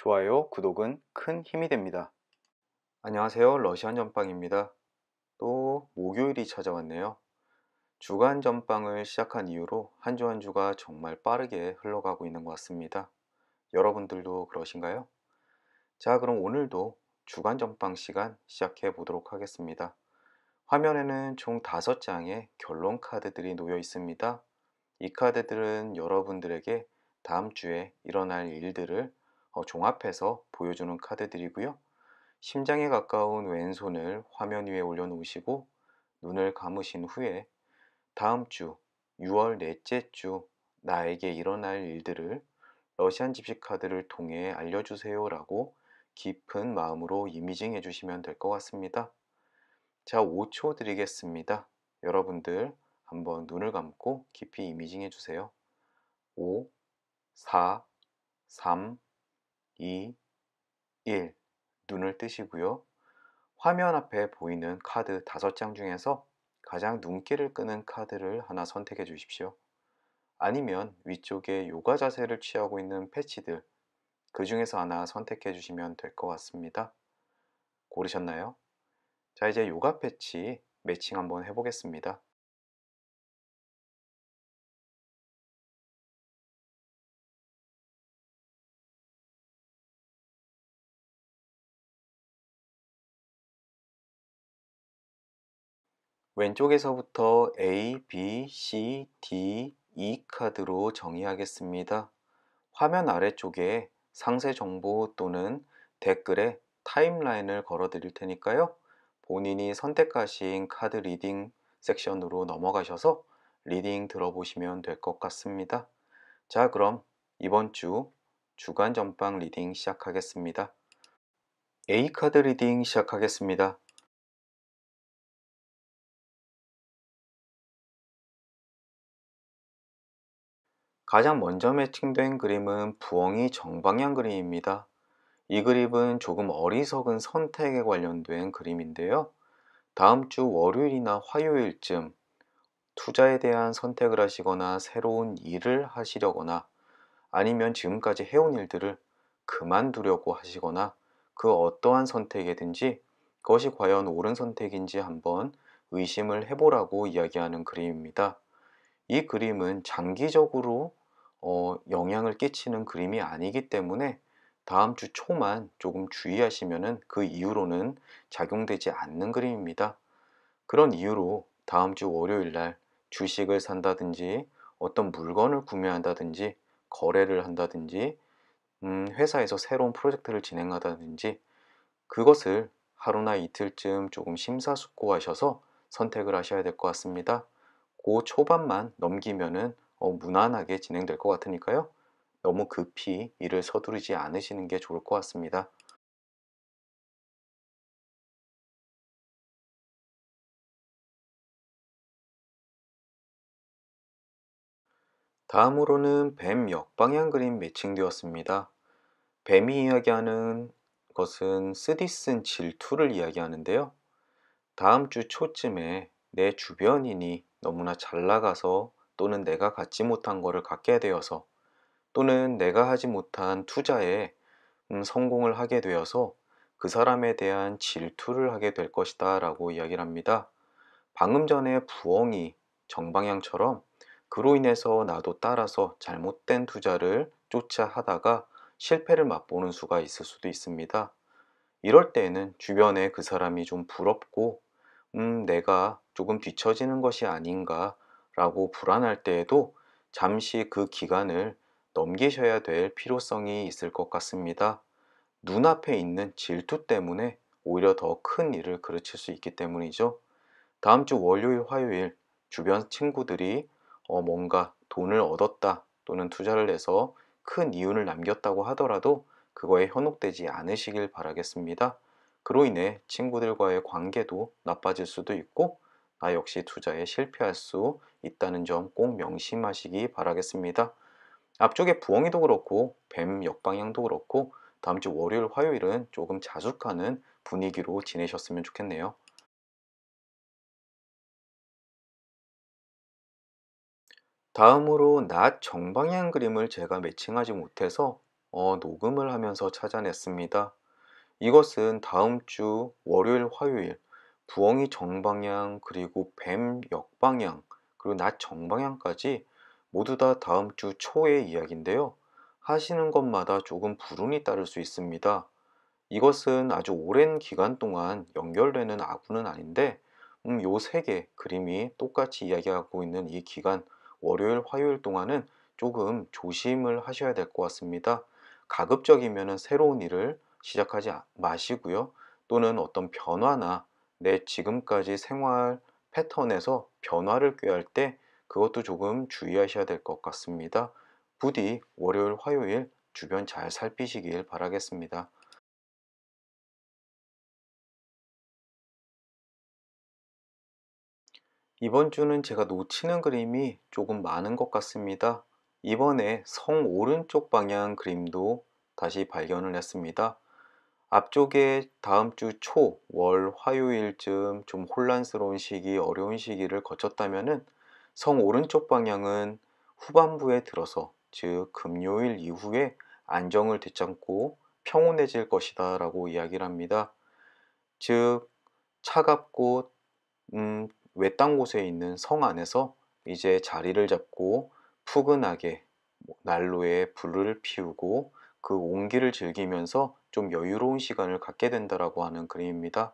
좋아요, 구독은 큰 힘이 됩니다. 안녕하세요. 러시안 전빵입니다. 또 목요일이 찾아왔네요. 주간 전빵을 시작한 이후로 한 주 한 주가 정말 빠르게 흘러가고 있는 것 같습니다. 여러분들도 그러신가요? 자, 그럼 오늘도 주간 전빵 시간 시작해 보도록 하겠습니다. 화면에는 총 5장의 결론 카드들이 놓여 있습니다. 이 카드들은 여러분들에게 다음 주에 일어날 일들을 종합해서 보여주는 카드들이고요. 심장에 가까운 왼손을 화면 위에 올려놓으시고 눈을 감으신 후에 다음 주 6월 넷째 주 나에게 일어날 일들을 러시안 집시 카드를 통해 알려주세요 라고 깊은 마음으로 이미징 해주시면 될 것 같습니다. 자, 5초 드리겠습니다. 여러분들 한번 눈을 감고 깊이 이미징 해주세요. 5, 4, 3, 2, 1. 눈을 뜨시고요. 화면 앞에 보이는 카드 5장 중에서 가장 눈길을 끄는 카드를 하나 선택해 주십시오. 아니면 위쪽에 요가 자세를 취하고 있는 패치들, 그 중에서 하나 선택해 주시면 될 것 같습니다. 고르셨나요? 자, 이제 요가 패치 매칭 한번 해보겠습니다. 왼쪽에서부터 A, B, C, D, E 카드로 정의하겠습니다. 화면 아래쪽에 상세 정보 또는 댓글에 타임라인을 걸어 드릴 테니까요. 본인이 선택하신 카드 리딩 섹션으로 넘어가셔서 리딩 들어보시면 될 것 같습니다. 자, 그럼 이번 주 주간 전방 리딩 시작하겠습니다. A 카드 리딩 시작하겠습니다. 가장 먼저 매칭된 그림은 부엉이 정방향 그림입니다. 이 그림은 조금 어리석은 선택에 관련된 그림인데요. 다음 주 월요일이나 화요일쯤 투자에 대한 선택을 하시거나 새로운 일을 하시려거나 아니면 지금까지 해온 일들을 그만두려고 하시거나 그 어떠한 선택이든지 그것이 과연 옳은 선택인지 한번 의심을 해보라고 이야기하는 그림입니다. 이 그림은 장기적으로 영향을 끼치는 그림이 아니기 때문에 다음 주 초만 조금 주의하시면 그 이후로는 작용되지 않는 그림입니다. 그런 이유로 다음 주 월요일 날 주식을 산다든지 어떤 물건을 구매한다든지 거래를 한다든지 회사에서 새로운 프로젝트를 진행하다든지 그것을 하루나 이틀쯤 조금 심사숙고하셔서 선택을 하셔야 될 것 같습니다. 그 초반만 넘기면은 무난하게 진행될 것 같으니까요. 너무 급히 일을 서두르지 않으시는 게 좋을 것 같습니다. 다음으로는 뱀 역방향 그림 매칭되었습니다. 뱀이 이야기하는 것은 쓰디쓴 질투를 이야기하는데요. 다음 주 초쯤에 내 주변인이 너무나 잘 나가서 또는 내가 갖지 못한 것을 갖게 되어서 또는 내가 하지 못한 투자에 성공을 하게 되어서 그 사람에 대한 질투를 하게 될 것이다 라고 이야기를 합니다. 방금 전에 부엉이 정방향처럼 그로 인해서 나도 따라서 잘못된 투자를 쫓아 하다가 실패를 맛보는 수가 있을 수도 있습니다. 이럴 때에는 주변에 그 사람이 좀 부럽고 내가 조금 뒤처지는 것이 아닌가 라고 불안할 때에도 잠시 그 기간을 넘기셔야 될 필요성이 있을 것 같습니다. 눈앞에 있는 질투 때문에 오히려 더 큰 일을 그르칠 수 있기 때문이죠. 다음 주 월요일, 화요일 주변 친구들이 뭔가 돈을 얻었다 또는 투자를 해서 큰 이윤을 남겼다고 하더라도 그거에 현혹되지 않으시길 바라겠습니다. 그로 인해 친구들과의 관계도 나빠질 수도 있고 나 역시 투자에 실패할 수 있다는 점 꼭 명심하시기 바라겠습니다. 앞쪽에 부엉이도 그렇고 뱀 역방향도 그렇고 다음 주 월요일, 화요일은 조금 자숙하는 분위기로 지내셨으면 좋겠네요. 다음으로 낮 정방향 그림을 제가 매칭하지 못해서 녹음을 하면서 찾아냈습니다. 이것은 다음 주 월요일, 화요일 부엉이 정방향 그리고 뱀 역방향 그리고 낮 정방향까지 모두 다 다음 주 초의 이야기인데요. 하시는 것마다 조금 불운이 따를 수 있습니다. 이것은 아주 오랜 기간 동안 연결되는 아구는 아닌데 요 세 개 그림이 똑같이 이야기하고 있는 이 기간 월요일, 화요일 동안은 조금 조심을 하셔야 될 것 같습니다. 가급적이면 새로운 일을 시작하지 마시고요. 또는 어떤 변화나 내 지금까지 생활 패턴에서 변화를 꾀할 때 그것도 조금 주의하셔야 될 것 같습니다. 부디 월요일, 화요일 주변 잘 살피시길 바라겠습니다. 이번 주는 제가 놓치는 그림이 조금 많은 것 같습니다. 이번에 성 오른쪽 방향 그림도 다시 발견을 했습니다. 앞쪽에 다음 주 초, 월, 화요일쯤 좀 혼란스러운 시기, 어려운 시기를 거쳤다면은 성 오른쪽 방향은 후반부에 들어서, 즉 금요일 이후에 안정을 되찾고 평온해질 것이다 라고 이야기를 합니다. 즉 차갑고 외딴 곳에 있는 성 안에서 이제 자리를 잡고 푸근하게 난로에 불을 피우고 그 온기를 즐기면서 좀 여유로운 시간을 갖게 된다라고 하는 그림입니다.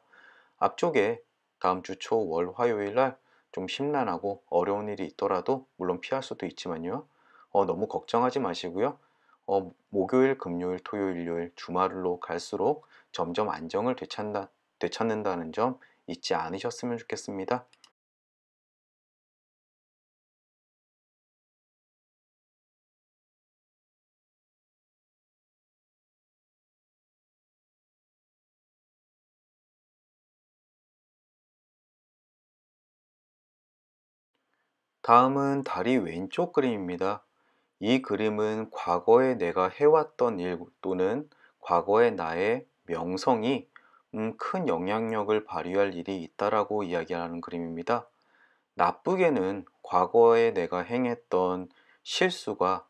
앞쪽에 다음 주 초, 월, 화요일 날 좀 심란하고 어려운 일이 있더라도 물론 피할 수도 있지만요. 너무 걱정하지 마시고요. 목요일, 금요일, 토요일, 일요일 주말로 갈수록 점점 안정을 되찾는다는 점 잊지 않으셨으면 좋겠습니다. 다음은 다리 왼쪽 그림입니다. 이 그림은 과거에 내가 해왔던 일 또는 과거의 나의 명성이 큰 영향력을 발휘할 일이 있다라고 이야기하는 그림입니다. 나쁘게는 과거에 내가 행했던 실수가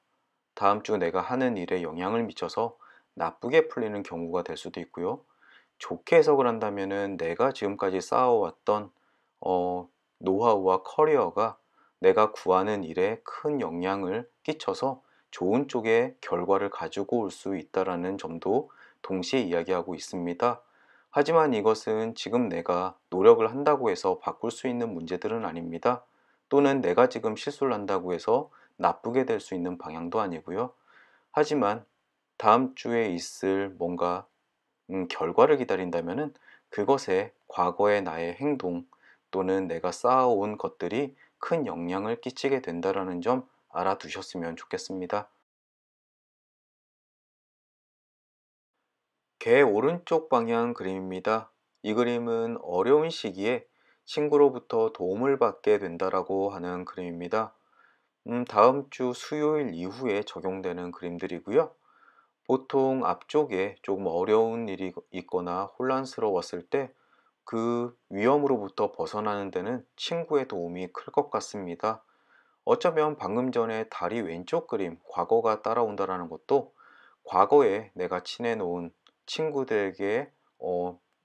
다음 주 내가 하는 일에 영향을 미쳐서 나쁘게 풀리는 경우가 될 수도 있고요. 좋게 해석을 한다면은 내가 지금까지 쌓아왔던 노하우와 커리어가 내가 구하는 일에 큰 영향을 끼쳐서 좋은 쪽의 결과를 가지고 올 수 있다라는 점도 동시에 이야기하고 있습니다. 하지만 이것은 지금 내가 노력을 한다고 해서 바꿀 수 있는 문제들은 아닙니다. 또는 내가 지금 실수를 한다고 해서 나쁘게 될 수 있는 방향도 아니고요. 하지만 다음 주에 있을 뭔가 결과를 기다린다면은 그것에 과거의 나의 행동 또는 내가 쌓아온 것들이 큰 영향을 끼치게 된다라는 점 알아두셨으면 좋겠습니다. 개 오른쪽 방향 그림입니다. 이 그림은 어려운 시기에 친구로부터 도움을 받게 된다라고 하는 그림입니다. 다음 주 수요일 이후에 적용되는 그림들이고요. 보통 앞쪽에 조금 어려운 일이 있거나 혼란스러웠을 때 그 위험으로부터 벗어나는 데는 친구의 도움이 클 것 같습니다. 어쩌면 방금 전에 다리 왼쪽 그림, 과거가 따라온다라는 것도 과거에 내가 친해놓은 친구들에게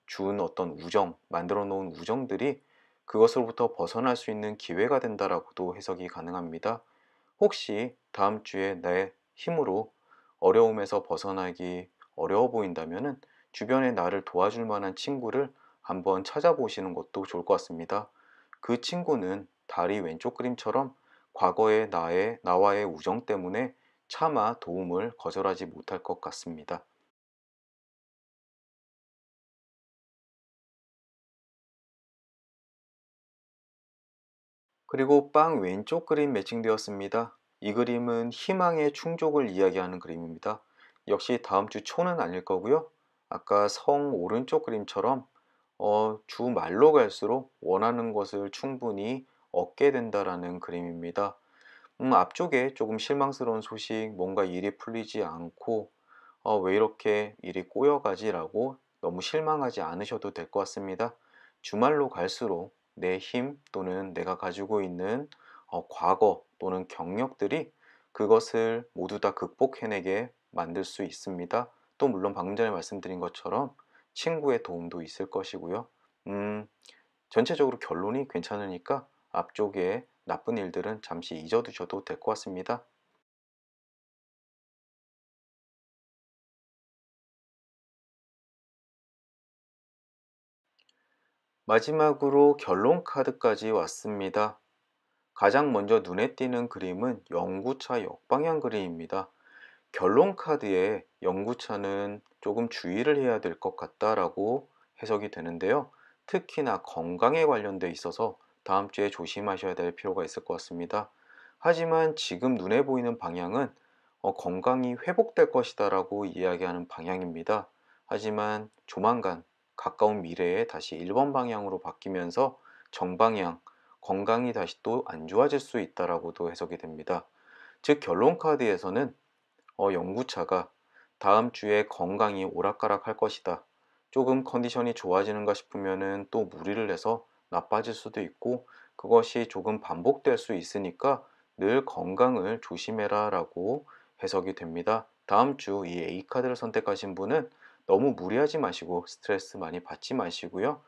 준 어떤 우정, 만들어 놓은 우정들이 그것으로부터 벗어날 수 있는 기회가 된다라고도 해석이 가능합니다. 혹시 다음 주에 내 힘으로 어려움에서 벗어나기 어려워 보인다면 주변에 나를 도와줄 만한 친구를 한번 찾아보시는 것도 좋을 것 같습니다. 그 친구는 다리 왼쪽 그림처럼 과거의 나와의 우정 때문에 차마 도움을 거절하지 못할 것 같습니다. 그리고 빵 왼쪽 그림 매칭되었습니다. 이 그림은 희망의 충족을 이야기하는 그림입니다. 역시 다음 주 초는 아닐 거고요. 아까 성 오른쪽 그림처럼 주 말로 갈수록 원하는 것을 충분히 얻게 된다라는 그림입니다. 앞쪽에 조금 실망스러운 소식, 뭔가 일이 풀리지 않고 왜 이렇게 일이 꼬여가지라고 너무 실망하지 않으셔도 될 것 같습니다. 주말로 갈수록 내 힘 또는 내가 가지고 있는 과거 또는 경력들이 그것을 모두 다 극복해내게 만들 수 있습니다. 또 물론 방금 전에 말씀드린 것처럼 친구의 도움도 있을 것이고요. 음, 전체적으로 결론이 괜찮으니까 앞쪽에 나쁜 일들은 잠시 잊어두셔도 될 것 같습니다. 마지막으로 결론 카드까지 왔습니다. 가장 먼저 눈에 띄는 그림은 영구차 역방향 그림입니다. 결론 카드에 영구차는 조금 주의를 해야 될 것 같다라고 해석이 되는데요. 특히나 건강에 관련돼 있어서 다음 주에 조심하셔야 될 필요가 있을 것 같습니다. 하지만 지금 눈에 보이는 방향은 건강이 회복될 것이다라고 이야기하는 방향입니다. 하지만 조만간 가까운 미래에 다시 1번 방향으로 바뀌면서 정방향, 건강이 다시 또 안 좋아질 수 있다라고도 해석이 됩니다. 즉 결론 카드에서는 연구차가 다음 주에 건강이 오락가락할 것이다. 조금 컨디션이 좋아지는가 싶으면은 또 무리를 해서 나빠질 수도 있고 그것이 조금 반복될 수 있으니까 늘 건강을 조심해라 라고 해석이 됩니다. 다음 주 이 A카드를 선택하신 분은 너무 무리하지 마시고 스트레스 많이 받지 마시고요.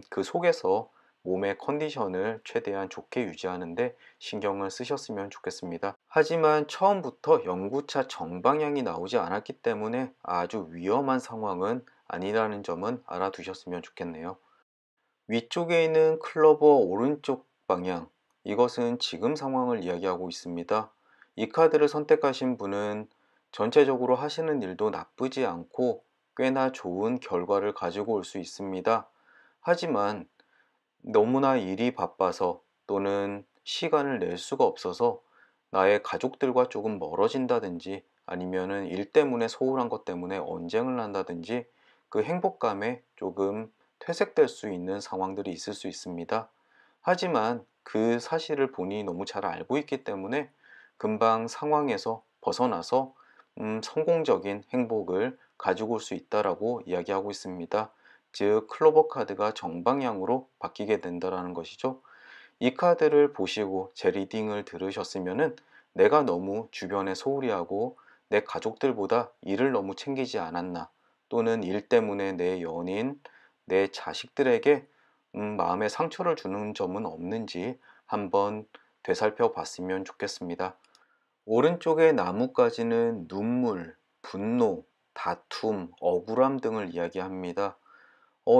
그 속에서 몸의 컨디션을 최대한 좋게 유지하는데 신경을 쓰셨으면 좋겠습니다. 하지만 처음부터 연구차 정방향이 나오지 않았기 때문에 아주 위험한 상황은 아니라는 점은 알아두셨으면 좋겠네요. 위쪽에 있는 클로버 오른쪽 방향, 이것은 지금 상황을 이야기하고 있습니다. 이 카드를 선택하신 분은 전체적으로 하시는 일도 나쁘지 않고 꽤나 좋은 결과를 가지고 올 수 있습니다. 하지만 너무나 일이 바빠서 또는 시간을 낼 수가 없어서 나의 가족들과 조금 멀어진다든지 아니면은 일 때문에 소홀한 것 때문에 언쟁을 한다든지 그 행복감에 조금 퇴색될 수 있는 상황들이 있을 수 있습니다. 하지만 그 사실을 본인이 너무 잘 알고 있기 때문에 금방 상황에서 벗어나서 성공적인 행복을 가지고 올 수 있다라고 이야기하고 있습니다. 즉 클로버 카드가 정방향으로 바뀌게 된다라는 것이죠. 이 카드를 보시고 제 리딩을 들으셨으면은 내가 너무 주변에 소홀히 하고 내 가족들보다 일을 너무 챙기지 않았나 또는 일 때문에 내 연인, 내 자식들에게 마음에 상처를 주는 점은 없는지 한번 되살펴 봤으면 좋겠습니다. 오른쪽의 나뭇가지는 눈물, 분노, 다툼, 억울함 등을 이야기합니다.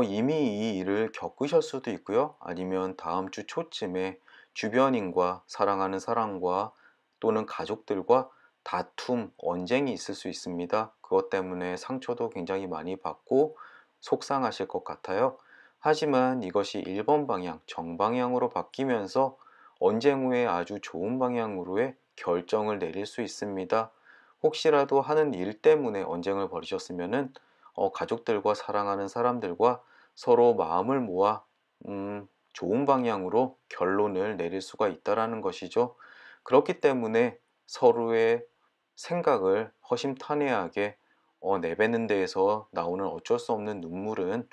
이미 이 일을 겪으실 수도 있고요. 아니면 다음 주 초쯤에 주변인과 사랑하는 사람과 또는 가족들과 다툼, 언쟁이 있을 수 있습니다. 그것 때문에 상처도 굉장히 많이 받고 속상하실 것 같아요. 하지만 이것이 1번 방향, 정방향으로 바뀌면서 언쟁 후에 아주 좋은 방향으로의 결정을 내릴 수 있습니다. 혹시라도 하는 일 때문에 언쟁을 벌이셨으면은 가족들과 사랑하는 사람들과 서로 마음을 모아 좋은 방향으로 결론을 내릴 수가 있다라는 것이죠. 그렇기 때문에 서로의 생각을 허심탄회하게 내뱉는 데에서 나오는 어쩔 수 없는 눈물은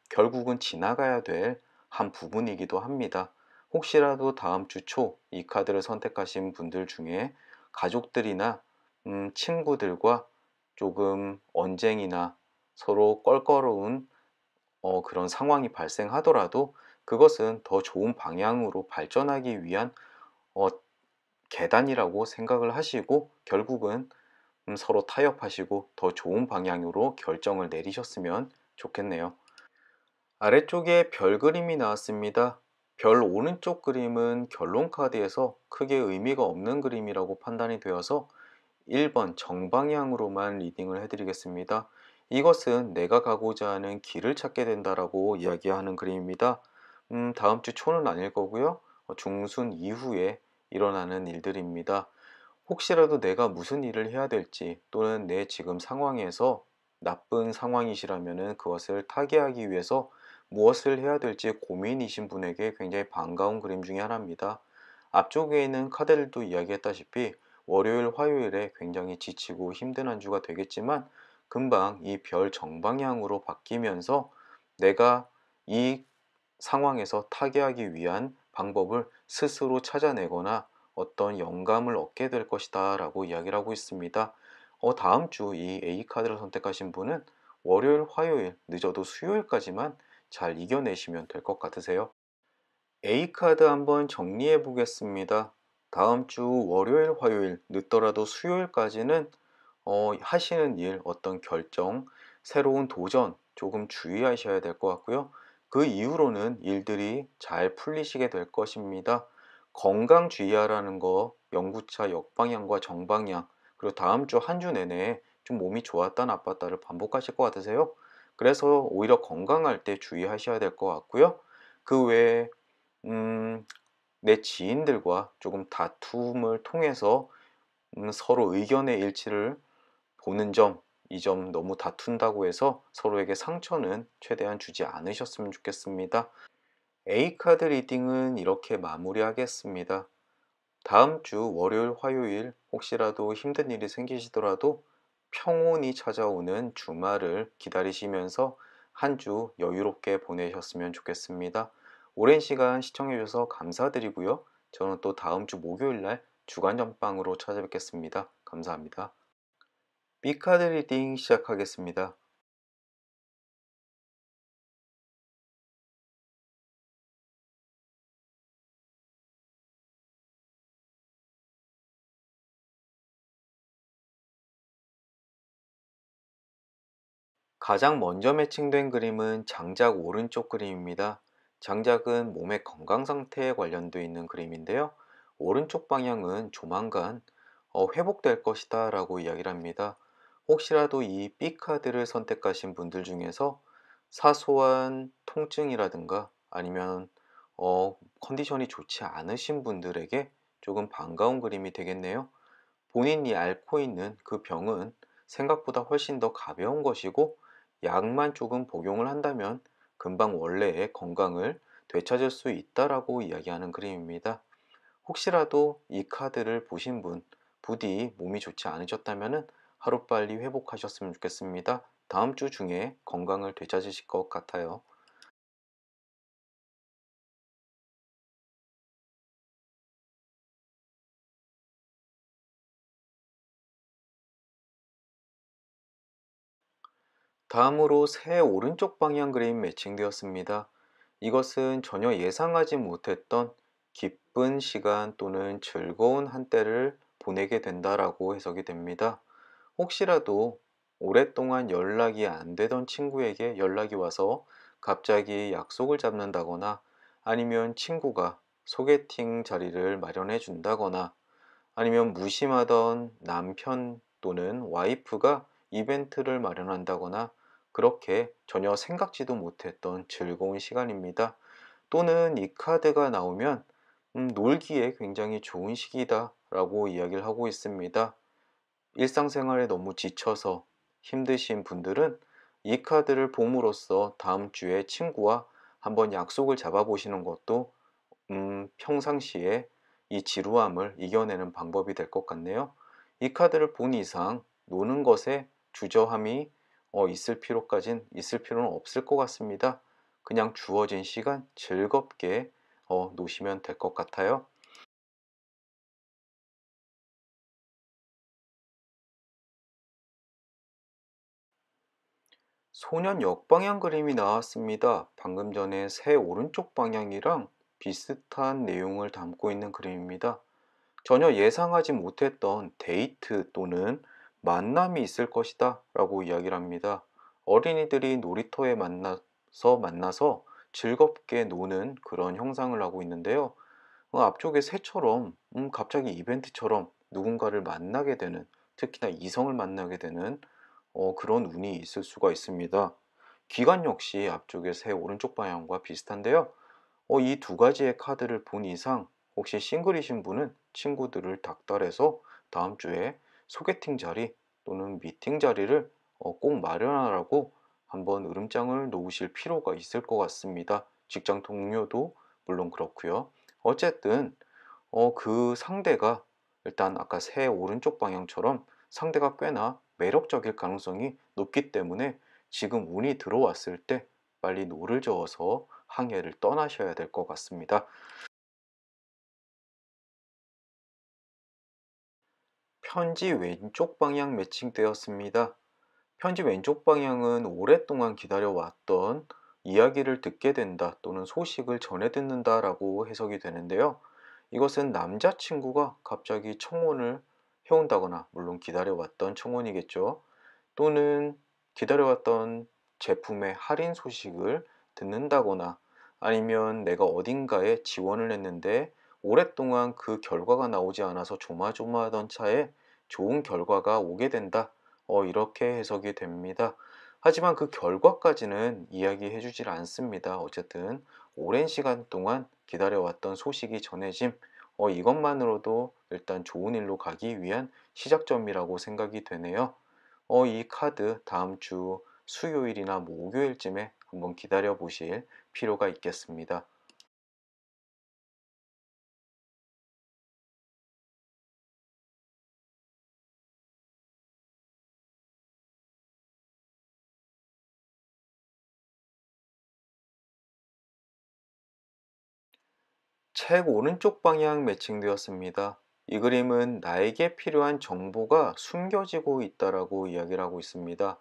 결국은 지나가야 될 한 부분이기도 합니다. 혹시라도 다음 주 초 이 카드를 선택하신 분들 중에 가족들이나 친구들과 조금 언쟁이나 서로 껄끄러운 그런 상황이 발생하더라도 그것은 더 좋은 방향으로 발전하기 위한 어, 계단이라고 생각을 하시고 결국은 서로 타협하시고 더 좋은 방향으로 결정을 내리셨으면 좋겠네요. 아래쪽에 별 그림이 나왔습니다. 별 오른쪽 그림은 결론 카드에서 크게 의미가 없는 그림이라고 판단이 되어서 1번 정방향으로만 리딩을 해드리겠습니다. 이것은 내가 가고자 하는 길을 찾게 된다라고 이야기하는 그림입니다. 다음 주 초는 아닐 거고요. 중순 이후에 일어나는 일들입니다. 혹시라도 내가 무슨 일을 해야 될지 또는 내 지금 상황에서 나쁜 상황이시라면 그것을 타개하기 위해서 무엇을 해야 될지 고민이신 분에게 굉장히 반가운 그림 중에 하나입니다. 앞쪽에 있는 카드들도 이야기했다시피 월요일, 화요일에 굉장히 지치고 힘든 한 주가 되겠지만 금방 이 별 정방향으로 바뀌면서 내가 이 상황에서 타개하기 위한 방법을 스스로 찾아내거나 어떤 영감을 얻게 될 것이다 라고 이야기를 하고 있습니다. 다음 주 이 A카드를 선택하신 분은 월요일, 화요일, 늦어도 수요일까지만 잘 이겨내시면 될 것 같으세요. A카드 한번 정리해 보겠습니다. 다음 주 월요일, 화요일, 늦더라도 수요일까지는 하시는 일, 어떤 결정, 새로운 도전 조금 주의하셔야 될 것 같고요. 그 이후로는 일들이 잘 풀리시게 될 것입니다. 건강 주의하라는 거, 연구차 역방향과 정방향, 그리고 다음 주 한 주 내내 좀 몸이 좋았다 나빴다를 반복하실 것 같으세요. 그래서 오히려 건강할 때 주의하셔야 될 것 같고요. 그 외에 음, 내 지인들과 조금 다툼을 통해서 서로 의견의 일치를 보는 점, 이 점 너무 다툰다고 해서 서로에게 상처는 최대한 주지 않으셨으면 좋겠습니다. A카드 리딩은 이렇게 마무리하겠습니다. 다음 주 월요일, 화요일 혹시라도 힘든 일이 생기시더라도 평온히 찾아오는 주말을 기다리시면서 한 주 여유롭게 보내셨으면 좋겠습니다. 오랜 시간 시청해 주셔서 감사드리고요. 저는 또 다음 주 목요일 날 주간 전방으로 찾아뵙겠습니다. 감사합니다. B카드 리딩 시작하겠습니다. 가장 먼저 매칭된 그림은 장작 오른쪽 그림입니다. 장작은 몸의 건강 상태에 관련되어 있는 그림인데요. 오른쪽 방향은 조만간 회복될 것이다 라고 이야기를 합니다. 혹시라도 이 B카드를 선택하신 분들 중에서 사소한 통증이라든가 아니면 컨디션이 좋지 않으신 분들에게 조금 반가운 그림이 되겠네요. 본인이 앓고 있는 그 병은 생각보다 훨씬 더 가벼운 것이고 약만 조금 복용을 한다면 금방 원래의 건강을 되찾을 수 있다라고 이야기하는 그림입니다. 혹시라도 이 카드를 보신 분, 부디 몸이 좋지 않으셨다면 하루빨리 회복하셨으면 좋겠습니다. 다음 주 중에 건강을 되찾으실 것 같아요. 다음으로 새 오른쪽 방향 그림 매칭되었습니다. 이것은 전혀 예상하지 못했던 기쁜 시간 또는 즐거운 한때를 보내게 된다라고 해석이 됩니다. 혹시라도 오랫동안 연락이 안 되던 친구에게 연락이 와서 갑자기 약속을 잡는다거나 아니면 친구가 소개팅 자리를 마련해 준다거나 아니면 무심하던 남편 또는 와이프가 이벤트를 마련한다거나 그렇게 전혀 생각지도 못했던 즐거운 시간입니다. 또는 이 카드가 나오면 놀기에 굉장히 좋은 시기다 라고 이야기를 하고 있습니다. 일상생활에 너무 지쳐서 힘드신 분들은 이 카드를 봄으로써 다음 주에 친구와 한번 약속을 잡아보시는 것도 평상시에 이 지루함을 이겨내는 방법이 될 것 같네요. 이 카드를 본 이상 노는 것에 주저함이 있을 필요는 없을 것 같습니다. 그냥 주어진 시간 즐겁게 노시면 될 것 같아요. 소년 역방향 그림이 나왔습니다. 방금 전에 새 오른쪽 방향이랑 비슷한 내용을 담고 있는 그림입니다. 전혀 예상하지 못했던 데이트 또는 만남이 있을 것이다 라고 이야기를 합니다. 어린이들이 놀이터에 만나서 즐겁게 노는 그런 형상을 하고 있는데요. 앞쪽에 새처럼 갑자기 이벤트처럼 누군가를 만나게 되는, 특히나 이성을 만나게 되는 그런 운이 있을 수가 있습니다. 기간 역시 앞쪽에 새 오른쪽 방향과 비슷한데요. 이 두 가지의 카드를 본 이상 혹시 싱글이신 분은 친구들을 닥달해서 다음 주에 소개팅 자리 또는 미팅 자리를 꼭 마련하라고 한번 으름장을 놓으실 필요가 있을 것 같습니다. 직장 동료도 물론 그렇고요. 어쨌든 그 상대가 일단 아까 새 오른쪽 방향처럼 상대가 꽤나 매력적일 가능성이 높기 때문에 지금 운이 들어왔을 때 빨리 노를 저어서 항해를 떠나셔야 될 것 같습니다. 편지 왼쪽 방향 매칭되었습니다. 편지 왼쪽 방향은 오랫동안 기다려왔던 이야기를 듣게 된다 또는 소식을 전해 듣는다라고 해석이 되는데요. 이것은 남자친구가 갑자기 청혼을 해온다거나, 물론 기다려왔던 청혼이겠죠. 또는 기다려왔던 제품의 할인 소식을 듣는다거나, 아니면 내가 어딘가에 지원을 했는데 오랫동안 그 결과가 나오지 않아서 조마조마하던 차에 좋은 결과가 오게 된다. 이렇게 해석이 됩니다. 하지만 그 결과까지는 이야기해 주질 않습니다. 어쨌든 오랜 시간 동안 기다려왔던 소식이 전해짐, 이것만으로도 일단 좋은 일로 가기 위한 시작점이라고 생각이 되네요. 이 카드 다음 주 수요일이나 목요일쯤에 한번 기다려 보실 필요가 있겠습니다. 책 오른쪽 방향 매칭되었습니다. 이 그림은 나에게 필요한 정보가 숨겨지고 있다라고 이야기를 하고 있습니다.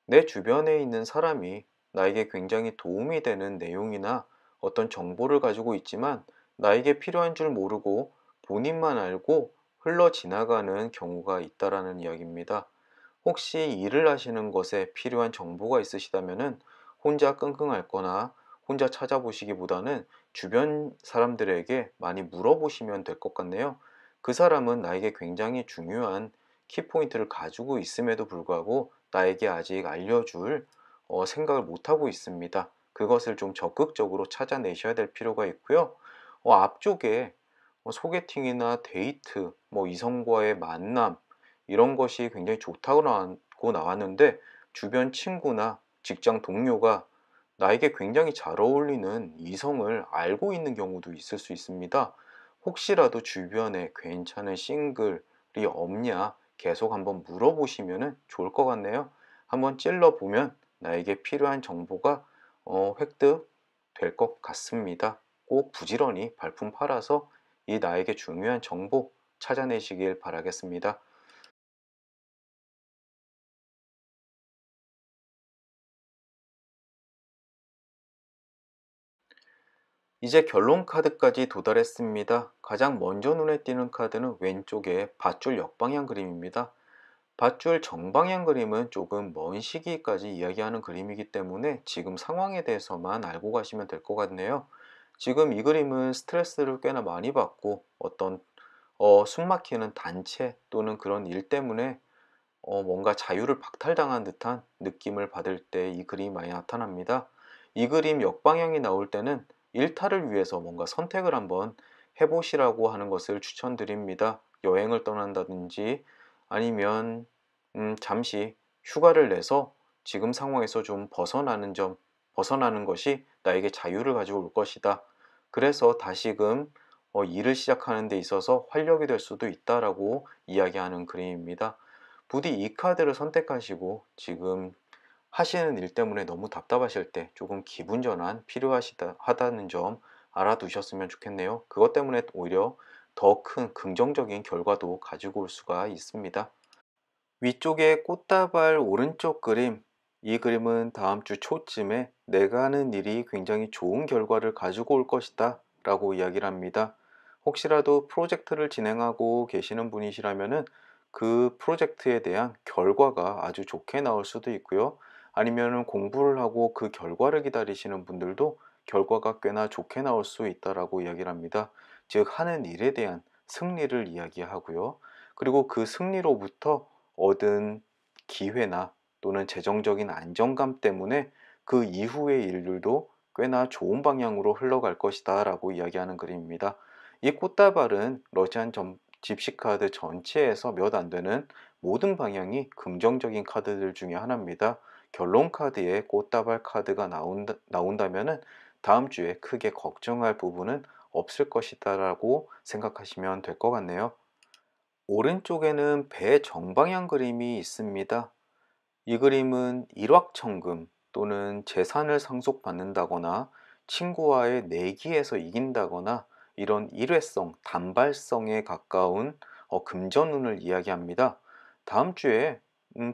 내 주변에 있는 사람이 나에게 굉장히 도움이 되는 내용이나 어떤 정보를 가지고 있지만 나에게 필요한 줄 모르고 본인만 알고 흘러 지나가는 경우가 있다라는 이야기입니다. 혹시 일을 하시는 것에 필요한 정보가 있으시다면은 혼자 끙끙 앓거나 혼자 찾아보시기보다는 주변 사람들에게 많이 물어보시면 될 것 같네요. 그 사람은 나에게 굉장히 중요한 키포인트를 가지고 있음에도 불구하고 나에게 아직 알려줄 생각을 못하고 있습니다. 그것을 좀 적극적으로 찾아내셔야 될 필요가 있고요. 앞쪽에 소개팅이나 데이트, 이성과의 만남, 이런 것이 굉장히 좋다고 나왔는데 주변 친구나 직장 동료가 나에게 굉장히 잘 어울리는 이성을 알고 있는 경우도 있을 수 있습니다. 혹시라도 주변에 괜찮은 싱글이 없냐 계속 한번 물어보시면 좋을 것 같네요. 한번 찔러보면 나에게 필요한 정보가 획득될 것 같습니다. 꼭 부지런히 발품 팔아서 이 나에게 중요한 정보 찾아내시길 바라겠습니다. 이제 결론 카드까지 도달했습니다. 가장 먼저 눈에 띄는 카드는 왼쪽의 밧줄 역방향 그림입니다. 밧줄 정방향 그림은 조금 먼 시기까지 이야기하는 그림이기 때문에 지금 상황에 대해서만 알고 가시면 될 것 같네요. 지금 이 그림은 스트레스를 꽤나 많이 받고 어떤 숨막히는 단체 또는 그런 일 때문에 뭔가 자유를 박탈당한 듯한 느낌을 받을 때 이 그림이 많이 나타납니다. 이 그림 역방향이 나올 때는 일탈을 위해서 뭔가 선택을 한번 해보시라고 하는 것을 추천드립니다. 여행을 떠난다든지 아니면 잠시 휴가를 내서 지금 상황에서 좀 벗어나는 것이 나에게 자유를 가지고 올 것이다. 그래서 다시금 일을 시작하는 데 있어서 활력이 될 수도 있다라고 이야기하는 그림입니다. 부디 이 카드를 선택하시고 지금 하시는 일 때문에 너무 답답하실 때 조금 기분 전환 필요하다는 점 알아두셨으면 좋겠네요. 그것 때문에 오히려 더 큰 긍정적인 결과도 가지고 올 수가 있습니다. 위쪽에 꽃다발 오른쪽 그림, 이 그림은 다음 주 초쯤에 내가 하는 일이 굉장히 좋은 결과를 가지고 올 것이다 라고 이야기를 합니다. 혹시라도 프로젝트를 진행하고 계시는 분이시라면은 그 프로젝트에 대한 결과가 아주 좋게 나올 수도 있고요. 아니면은 공부를 하고 그 결과를 기다리시는 분들도 결과가 꽤나 좋게 나올 수 있다라고 이야기를 합니다. 즉 하는 일에 대한 승리를 이야기하고요. 그리고 그 승리로부터 얻은 기회나 또는 재정적인 안정감 때문에 그 이후의 일들도 꽤나 좋은 방향으로 흘러갈 것이다 라고 이야기하는 그림입니다. 이 꽃다발은 집시 카드 전체에서 몇 안 되는 모든 방향이 긍정적인 카드들 중에 하나입니다. 결론 카드에 꽃다발 카드가 나온다면 다음 주에 크게 걱정할 부분은 없을 것이다 라고 생각하시면 될 것 같네요. 오른쪽에는 배 정방향 그림이 있습니다. 이 그림은 일확천금 또는 재산을 상속받는다거나 친구와의 내기에서 이긴다거나 이런 일회성, 단발성에 가까운 금전운을 이야기합니다. 다음 주에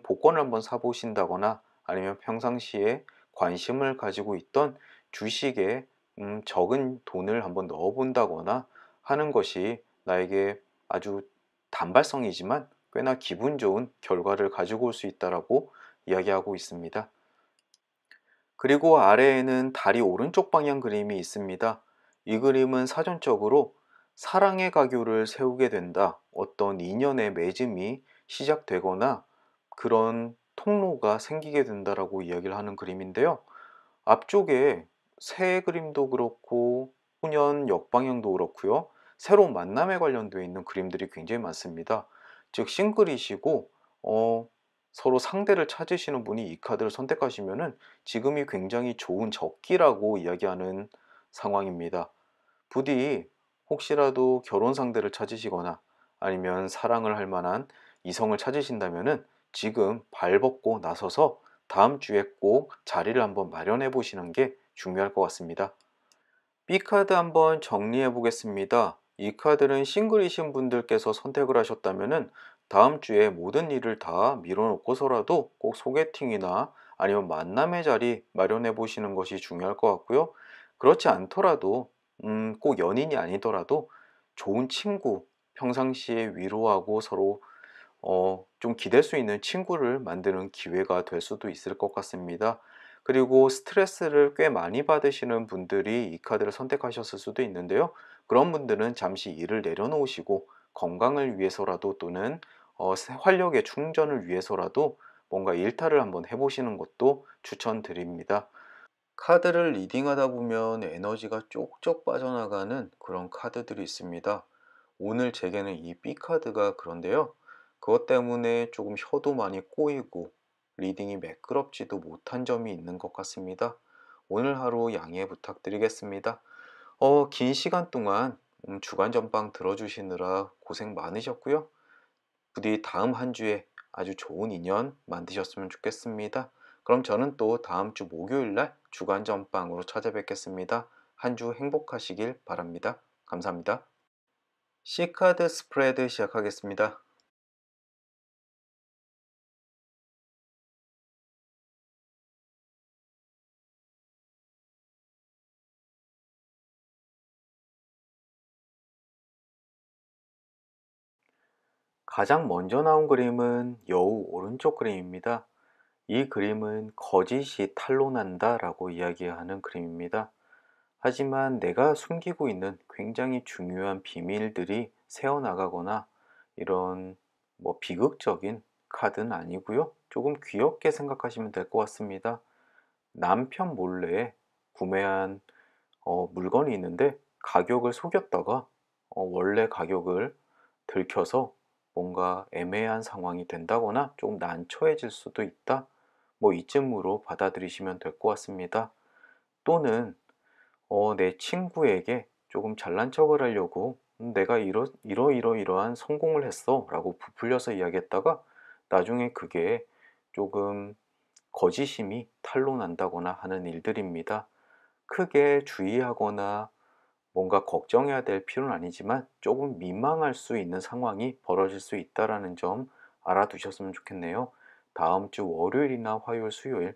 복권을 한번 사보신다거나 아니면 평상시에 관심을 가지고 있던 주식에 적은 돈을 한번 넣어본다거나 하는 것이 나에게 아주 단발성이지만 꽤나 기분 좋은 결과를 가지고 올 수 있다라고 이야기하고 있습니다. 그리고 아래에는 다리 오른쪽 방향 그림이 있습니다. 이 그림은 사전적으로 사랑의 가교를 세우게 된다, 어떤 인연의 맺음이 시작되거나 그런 통로가 생기게 된다라고 이야기를 하는 그림인데요. 앞쪽에 새 그림도 그렇고 후년 역방향도 그렇고요. 새로운 만남에 관련되어 있는 그림들이 굉장히 많습니다. 즉 싱글이시고 서로 상대를 찾으시는 분이 이 카드를 선택하시면은 지금이 굉장히 좋은 적기라고 이야기하는 상황입니다. 부디 혹시라도 결혼 상대를 찾으시거나 아니면 사랑을 할 만한 이성을 찾으신다면은 지금 발벗고 나서서 다음 주에 꼭 자리를 한번 마련해 보시는 게 중요할 것 같습니다. B카드 한번 정리해 보겠습니다. 이 카드는 싱글이신 분들께서 선택을 하셨다면은 다음 주에 모든 일을 다 밀어놓고서라도 꼭 소개팅이나 아니면 만남의 자리 마련해 보시는 것이 중요할 것 같고요. 그렇지 않더라도 꼭 연인이 아니더라도 좋은 친구, 평상시에 위로하고 서로 좀 기댈 수 있는 친구를 만드는 기회가 될 수도 있을 것 같습니다. 그리고 스트레스를 꽤 많이 받으시는 분들이 이 카드를 선택하셨을 수도 있는데요. 그런 분들은 잠시 일을 내려놓으시고 건강을 위해서라도 또는 활력의 충전을 위해서라도 뭔가 일탈을 한번 해보시는 것도 추천드립니다. 카드를 리딩하다 보면 에너지가 쪽쪽 빠져나가는 그런 카드들이 있습니다. 오늘 제게는 이 B카드가 그런데요. 그것 때문에 조금 혀도 많이 꼬이고 리딩이 매끄럽지도 못한 점이 있는 것 같습니다. 오늘 하루 양해 부탁드리겠습니다. 긴 시간 동안 주간 전방 들어주시느라 고생 많으셨고요. 부디 다음 한 주에 아주 좋은 인연 만드셨으면 좋겠습니다. 그럼 저는 또 다음 주 목요일 날 주간 전방으로 찾아뵙겠습니다. 한 주 행복하시길 바랍니다. 감사합니다. C카드 스프레드 시작하겠습니다. 가장 먼저 나온 그림은 여우 오른쪽 그림입니다. 이 그림은 거짓이 탄로난다 라고 이야기하는 그림입니다. 하지만 내가 숨기고 있는 굉장히 중요한 비밀들이 새어나가거나 이런 비극적인 카드는 아니고요. 조금 귀엽게 생각하시면 될 것 같습니다. 남편 몰래 구매한 물건이 있는데 가격을 속였다가 원래 가격을 들켜서 뭔가 애매한 상황이 된다거나 좀 난처해질 수도 있다. 이쯤으로 받아들이시면 될 것 같습니다. 또는 내 친구에게 조금 잘난 척을 하려고 내가 이러이러이러한 성공을 했어 라고 부풀려서 이야기했다가 나중에 그게 조금 거짓임이 탄로난다거나 하는 일들입니다. 크게 주의하거나 뭔가 걱정해야 될 필요는 아니지만 조금 민망할 수 있는 상황이 벌어질 수 있다는 점 알아두셨으면 좋겠네요. 다음 주 월요일이나 화요일, 수요일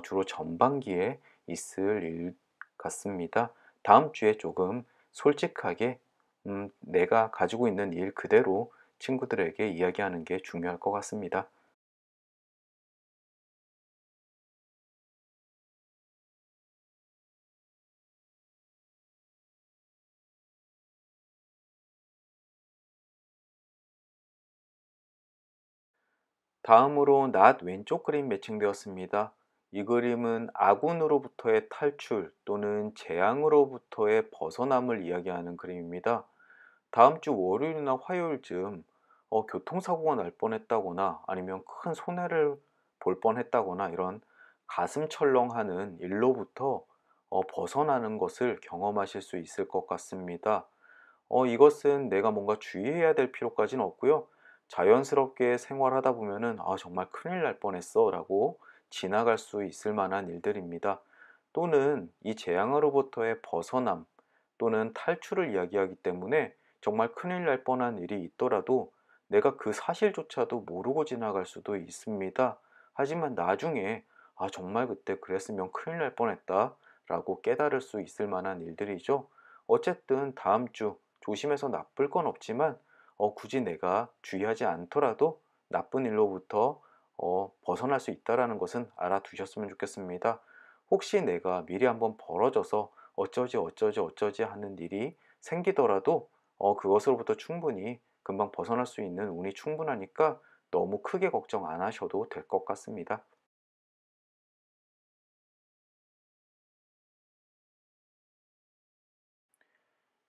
주로 전반기에 있을 일 같습니다. 다음 주에 조금 솔직하게 내가 가지고 있는 일 그대로 친구들에게 이야기하는 게 중요할 것 같습니다. 다음으로 낫 왼쪽 그림 매칭되었습니다. 이 그림은 아군으로부터의 탈출 또는 재앙으로부터의 벗어남을 이야기하는 그림입니다. 다음 주 월요일이나 화요일쯤 교통사고가 날 뻔했다거나 아니면 큰 손해를 볼 뻔했다거나 이런 가슴 철렁하는 일로부터 벗어나는 것을 경험하실 수 있을 것 같습니다. 이것은 내가 뭔가 주의해야 될 필요까지는 없고요. 자연스럽게 생활하다 보면은 정말 큰일 날 뻔했어 라고 지나갈 수 있을 만한 일들입니다. 또는 이 재앙으로부터의 벗어남 또는 탈출을 이야기하기 때문에 정말 큰일 날 뻔한 일이 있더라도 내가 그 사실조차도 모르고 지나갈 수도 있습니다. 하지만 나중에 정말 그때 그랬으면 큰일 날 뻔했다 라고 깨달을 수 있을 만한 일들이죠. 어쨌든 다음 주 조심해서 나쁠 건 없지만 굳이 내가 주의하지 않더라도 나쁜 일로부터 벗어날 수 있다는 것은 알아두셨으면 좋겠습니다. 혹시 내가 미리 한번 벌어져서 어쩌지 어쩌지 어쩌지 하는 일이 생기더라도 그것으로부터 충분히 금방 벗어날 수 있는 운이 충분하니까 너무 크게 걱정 안 하셔도 될 것 같습니다.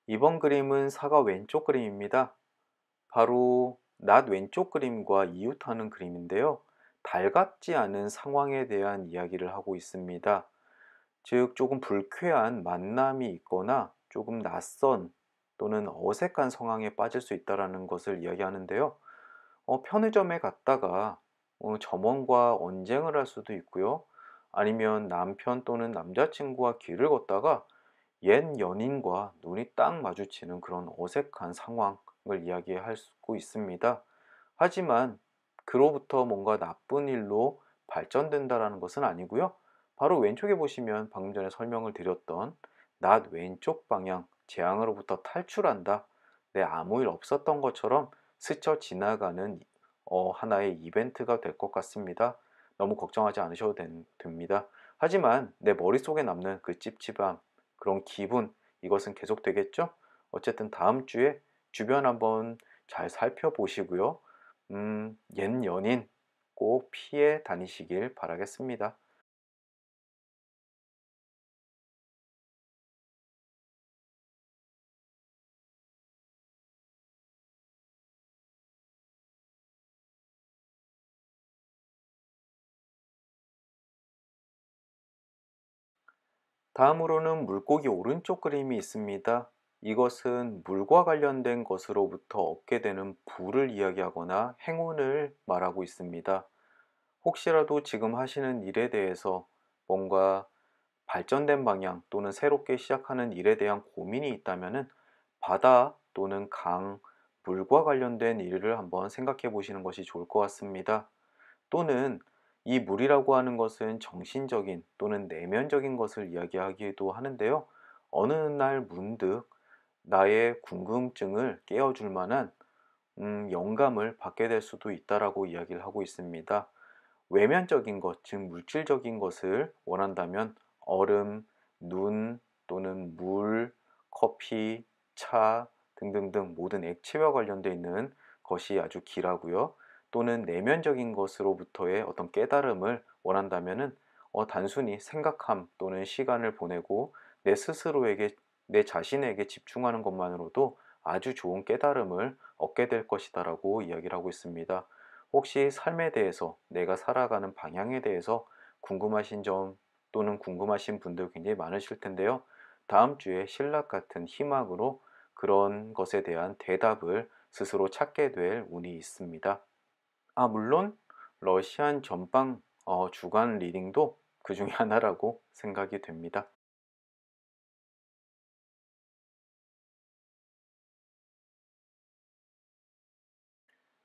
이번 그림은 사과 왼쪽 그림입니다. 바로 낫 왼쪽 그림과 이웃하는 그림인데요. 달갑지 않은 상황에 대한 이야기를 하고 있습니다. 즉 조금 불쾌한 만남이 있거나 조금 낯선 또는 어색한 상황에 빠질 수 있다는 것을 이야기하는데요. 편의점에 갔다가 점원과 언쟁을 할 수도 있고요. 아니면 남편 또는 남자친구와 길을 걷다가 옛 연인과 눈이 딱 마주치는 그런 어색한 상황을 이야기할 수 있습니다. 하지만 그로부터 뭔가 나쁜 일로 발전된다라는 것은 아니고요. 바로 왼쪽에 보시면 방금 전에 설명을 드렸던 낫 왼쪽 방향 재앙으로부터 탈출한다. 내 아무 일 없었던 것처럼 스쳐 지나가는 하나의 이벤트가 될 것 같습니다. 너무 걱정하지 않으셔도 됩니다. 하지만 내 머릿속에 남는 그 찝찝함, 그런 기분, 이것은 계속 되겠죠? 어쨌든 다음 주에 주변 한번 잘 살펴보시고요. 옛 연인 꼭 피해 다니시길 바라겠습니다. 다음으로는 물고기 오른쪽 그림이 있습니다. 이것은 물과 관련된 것으로부터 얻게 되는 부를 이야기하거나 행운을 말하고 있습니다. 혹시라도 지금 하시는 일에 대해서 뭔가 발전된 방향 또는 새롭게 시작하는 일에 대한 고민이 있다면 바다 또는 강, 물과 관련된 일을 한번 생각해 보시는 것이 좋을 것 같습니다. 또는 이 물이라고 하는 것은 정신적인 또는 내면적인 것을 이야기하기도 하는데요. 어느 날 문득 나의 궁금증을 깨워줄 만한 영감을 받게 될 수도 있다라고 이야기를 하고 있습니다. 외면적인 것, 즉 물질적인 것을 원한다면 얼음, 눈 또는 물, 커피, 차 등등등 모든 액체와 관련되어 있는 것이 아주 길하고요. 또는 내면적인 것으로부터의 어떤 깨달음을 원한다면은 단순히 생각함 또는 시간을 보내고 내 스스로에게 내 자신에게 집중하는 것만으로도 아주 좋은 깨달음을 얻게 될 것이다라고 이야기를 하고 있습니다. 혹시 삶에 대해서 내가 살아가는 방향에 대해서 궁금하신 점 또는 궁금하신 분들 굉장히 많으실 텐데요. 다음 주에 신락 같은 희망으로 그런 것에 대한 대답을 스스로 찾게 될 운이 있습니다. 물론 러시안 전방 주간 리딩도 그 중에 하나라고 생각이 됩니다.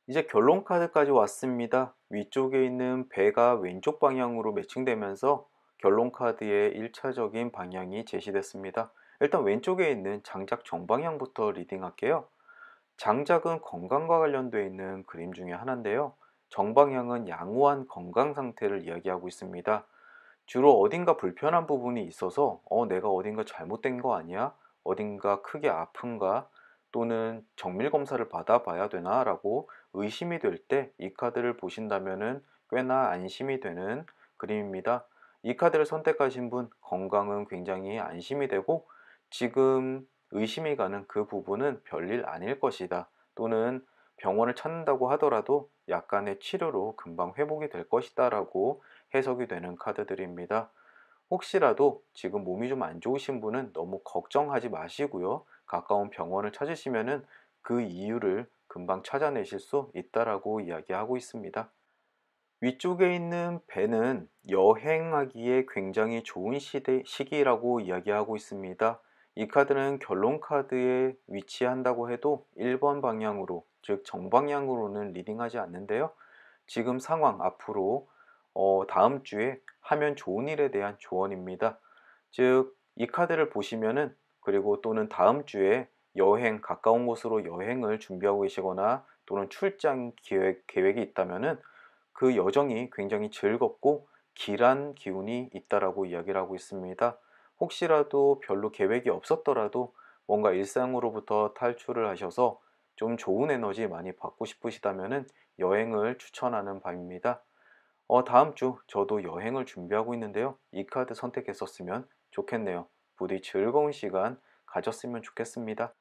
이제 결론 카드까지 왔습니다. 위쪽에 있는 배가 왼쪽 방향으로 매칭되면서 결론 카드의 1차적인 방향이 제시됐습니다. 일단 왼쪽에 있는 장작 정방향부터 리딩할게요. 장작은 건강과 관련되어 있는 그림 중에 하나인데요. 정방향은 양호한 건강 상태를 이야기하고 있습니다. 주로 어딘가 불편한 부분이 있어서 내가 어딘가 잘못된 거 아니야? 어딘가 크게 아픈가? 또는 정밀 검사를 받아봐야 되나? 라고 의심이 될 때 이 카드를 보신다면은 꽤나 안심이 되는 그림입니다. 이 카드를 선택하신 분 건강은 굉장히 안심이 되고 지금 의심이 가는 그 부분은 별일 아닐 것이다. 또는 병원을 찾는다고 하더라도 약간의 치료로 금방 회복이 될 것이다 라고 해석이 되는 카드들입니다. 혹시라도 지금 몸이 좀 안 좋으신 분은 너무 걱정하지 마시고요. 가까운 병원을 찾으시면은 그 이유를 금방 찾아내실 수 있다라고 이야기하고 있습니다. 위쪽에 있는 배는 여행하기에 굉장히 좋은 시기라고 이야기하고 있습니다. 이 카드는 결론 카드에 위치한다고 해도 1번 방향으로, 즉 정방향으로는 리딩하지 않는데요. 지금 상황, 앞으로 다음 주에 하면 좋은 일에 대한 조언입니다. 즉, 이 카드를 보시면은, 그리고 또는 다음 주에 여행, 가까운 곳으로 여행을 준비하고 계시거나 또는 출장 계획이 있다면은 그 여정이 굉장히 즐겁고 길한 기운이 있다라고 이야기를 하고 있습니다. 혹시라도 별로 계획이 없었더라도 뭔가 일상으로부터 탈출을 하셔서 좀 좋은 에너지 많이 받고 싶으시다면은 여행을 추천하는 바입니다. 다음 주 저도 여행을 준비하고 있는데요. 이 카드 선택했었으면 좋겠네요. 부디 즐거운 시간 가졌으면 좋겠습니다.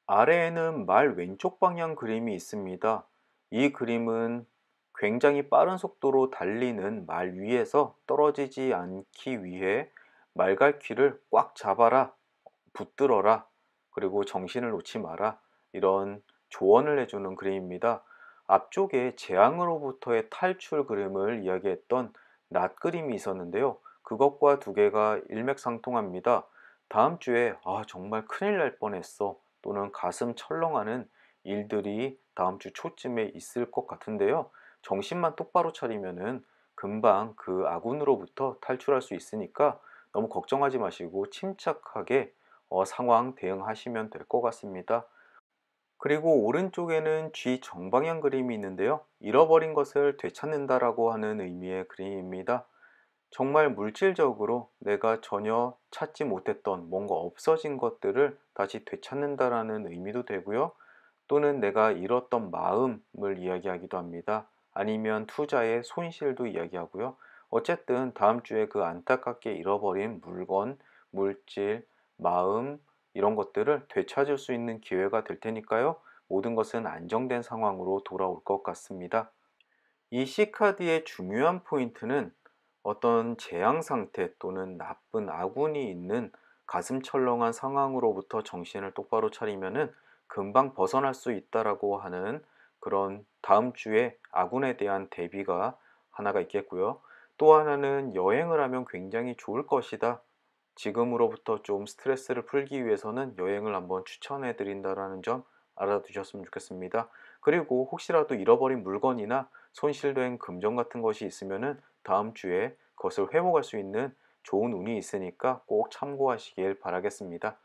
아래에는 말 왼쪽 방향 그림이 있습니다. 이 그림은 굉장히 빠른 속도로 달리는 말 위에서 떨어지지 않기 위해 말갈퀴를 꽉 잡아라, 붙들어라, 그리고 정신을 놓지 마라, 이런 조언을 해주는 그림입니다. 앞쪽에 재앙으로부터의 탈출 그림을 이야기했던 낫 그림이 있었는데요. 그것과 두 개가 일맥상통합니다. 다음 주에 정말 큰일 날 뻔했어, 또는 가슴 철렁하는 일들이 다음 주 초쯤에 있을 것 같은데요. 정신만 똑바로 차리면은 금방 그 아군으로부터 탈출할 수 있으니까 너무 걱정하지 마시고 침착하게 상황 대응하시면 될 것 같습니다. 그리고 오른쪽에는 G 정방향 그림이 있는데요. 잃어버린 것을 되찾는다라고 하는 의미의 그림입니다. 정말 물질적으로 내가 전혀 찾지 못했던 뭔가 없어진 것들을 다시 되찾는다라는 의미도 되고요. 또는 내가 잃었던 마음을 이야기하기도 합니다. 아니면 투자의 손실도 이야기하고요. 어쨌든 다음 주에 그 안타깝게 잃어버린 물건, 물질, 마음, 이런 것들을 되찾을 수 있는 기회가 될 테니까요. 모든 것은 안정된 상황으로 돌아올 것 같습니다. 이 C카드의 중요한 포인트는 어떤 재앙 상태 또는 나쁜 아군이 있는 가슴 철렁한 상황으로부터 정신을 똑바로 차리면은 금방 벗어날 수 있다라고 하는 그런 다음 주에 아군에 대한 대비가 하나가 있겠고요. 또 하나는 여행을 하면 굉장히 좋을 것이다. 지금으로부터 좀 스트레스를 풀기 위해서는 여행을 한번 추천해 드린다라는 점 알아두셨으면 좋겠습니다. 그리고 혹시라도 잃어버린 물건이나 손실된 금전 같은 것이 있으면은 다음 주에 그것을 회복할 수 있는 좋은 운이 있으니까 꼭 참고하시길 바라겠습니다.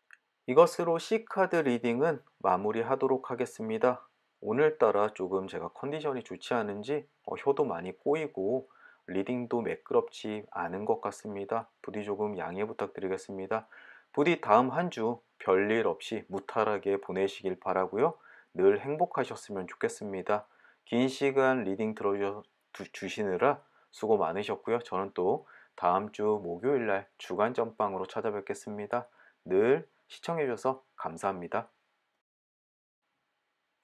이것으로 C카드 리딩은 마무리하도록 하겠습니다. 오늘따라 조금 제가 컨디션이 좋지 않은지 혀도 많이 꼬이고 리딩도 매끄럽지 않은 것 같습니다. 부디 조금 양해 부탁드리겠습니다. 부디 다음 한 주 별일 없이 무탈하게 보내시길 바라고요. 늘 행복하셨으면 좋겠습니다. 긴 시간 리딩 들어주시느라 수고 많으셨고요. 저는 또 다음 주 목요일 날 주간 전방으로 찾아뵙겠습니다. 늘 시청해주셔서 감사합니다.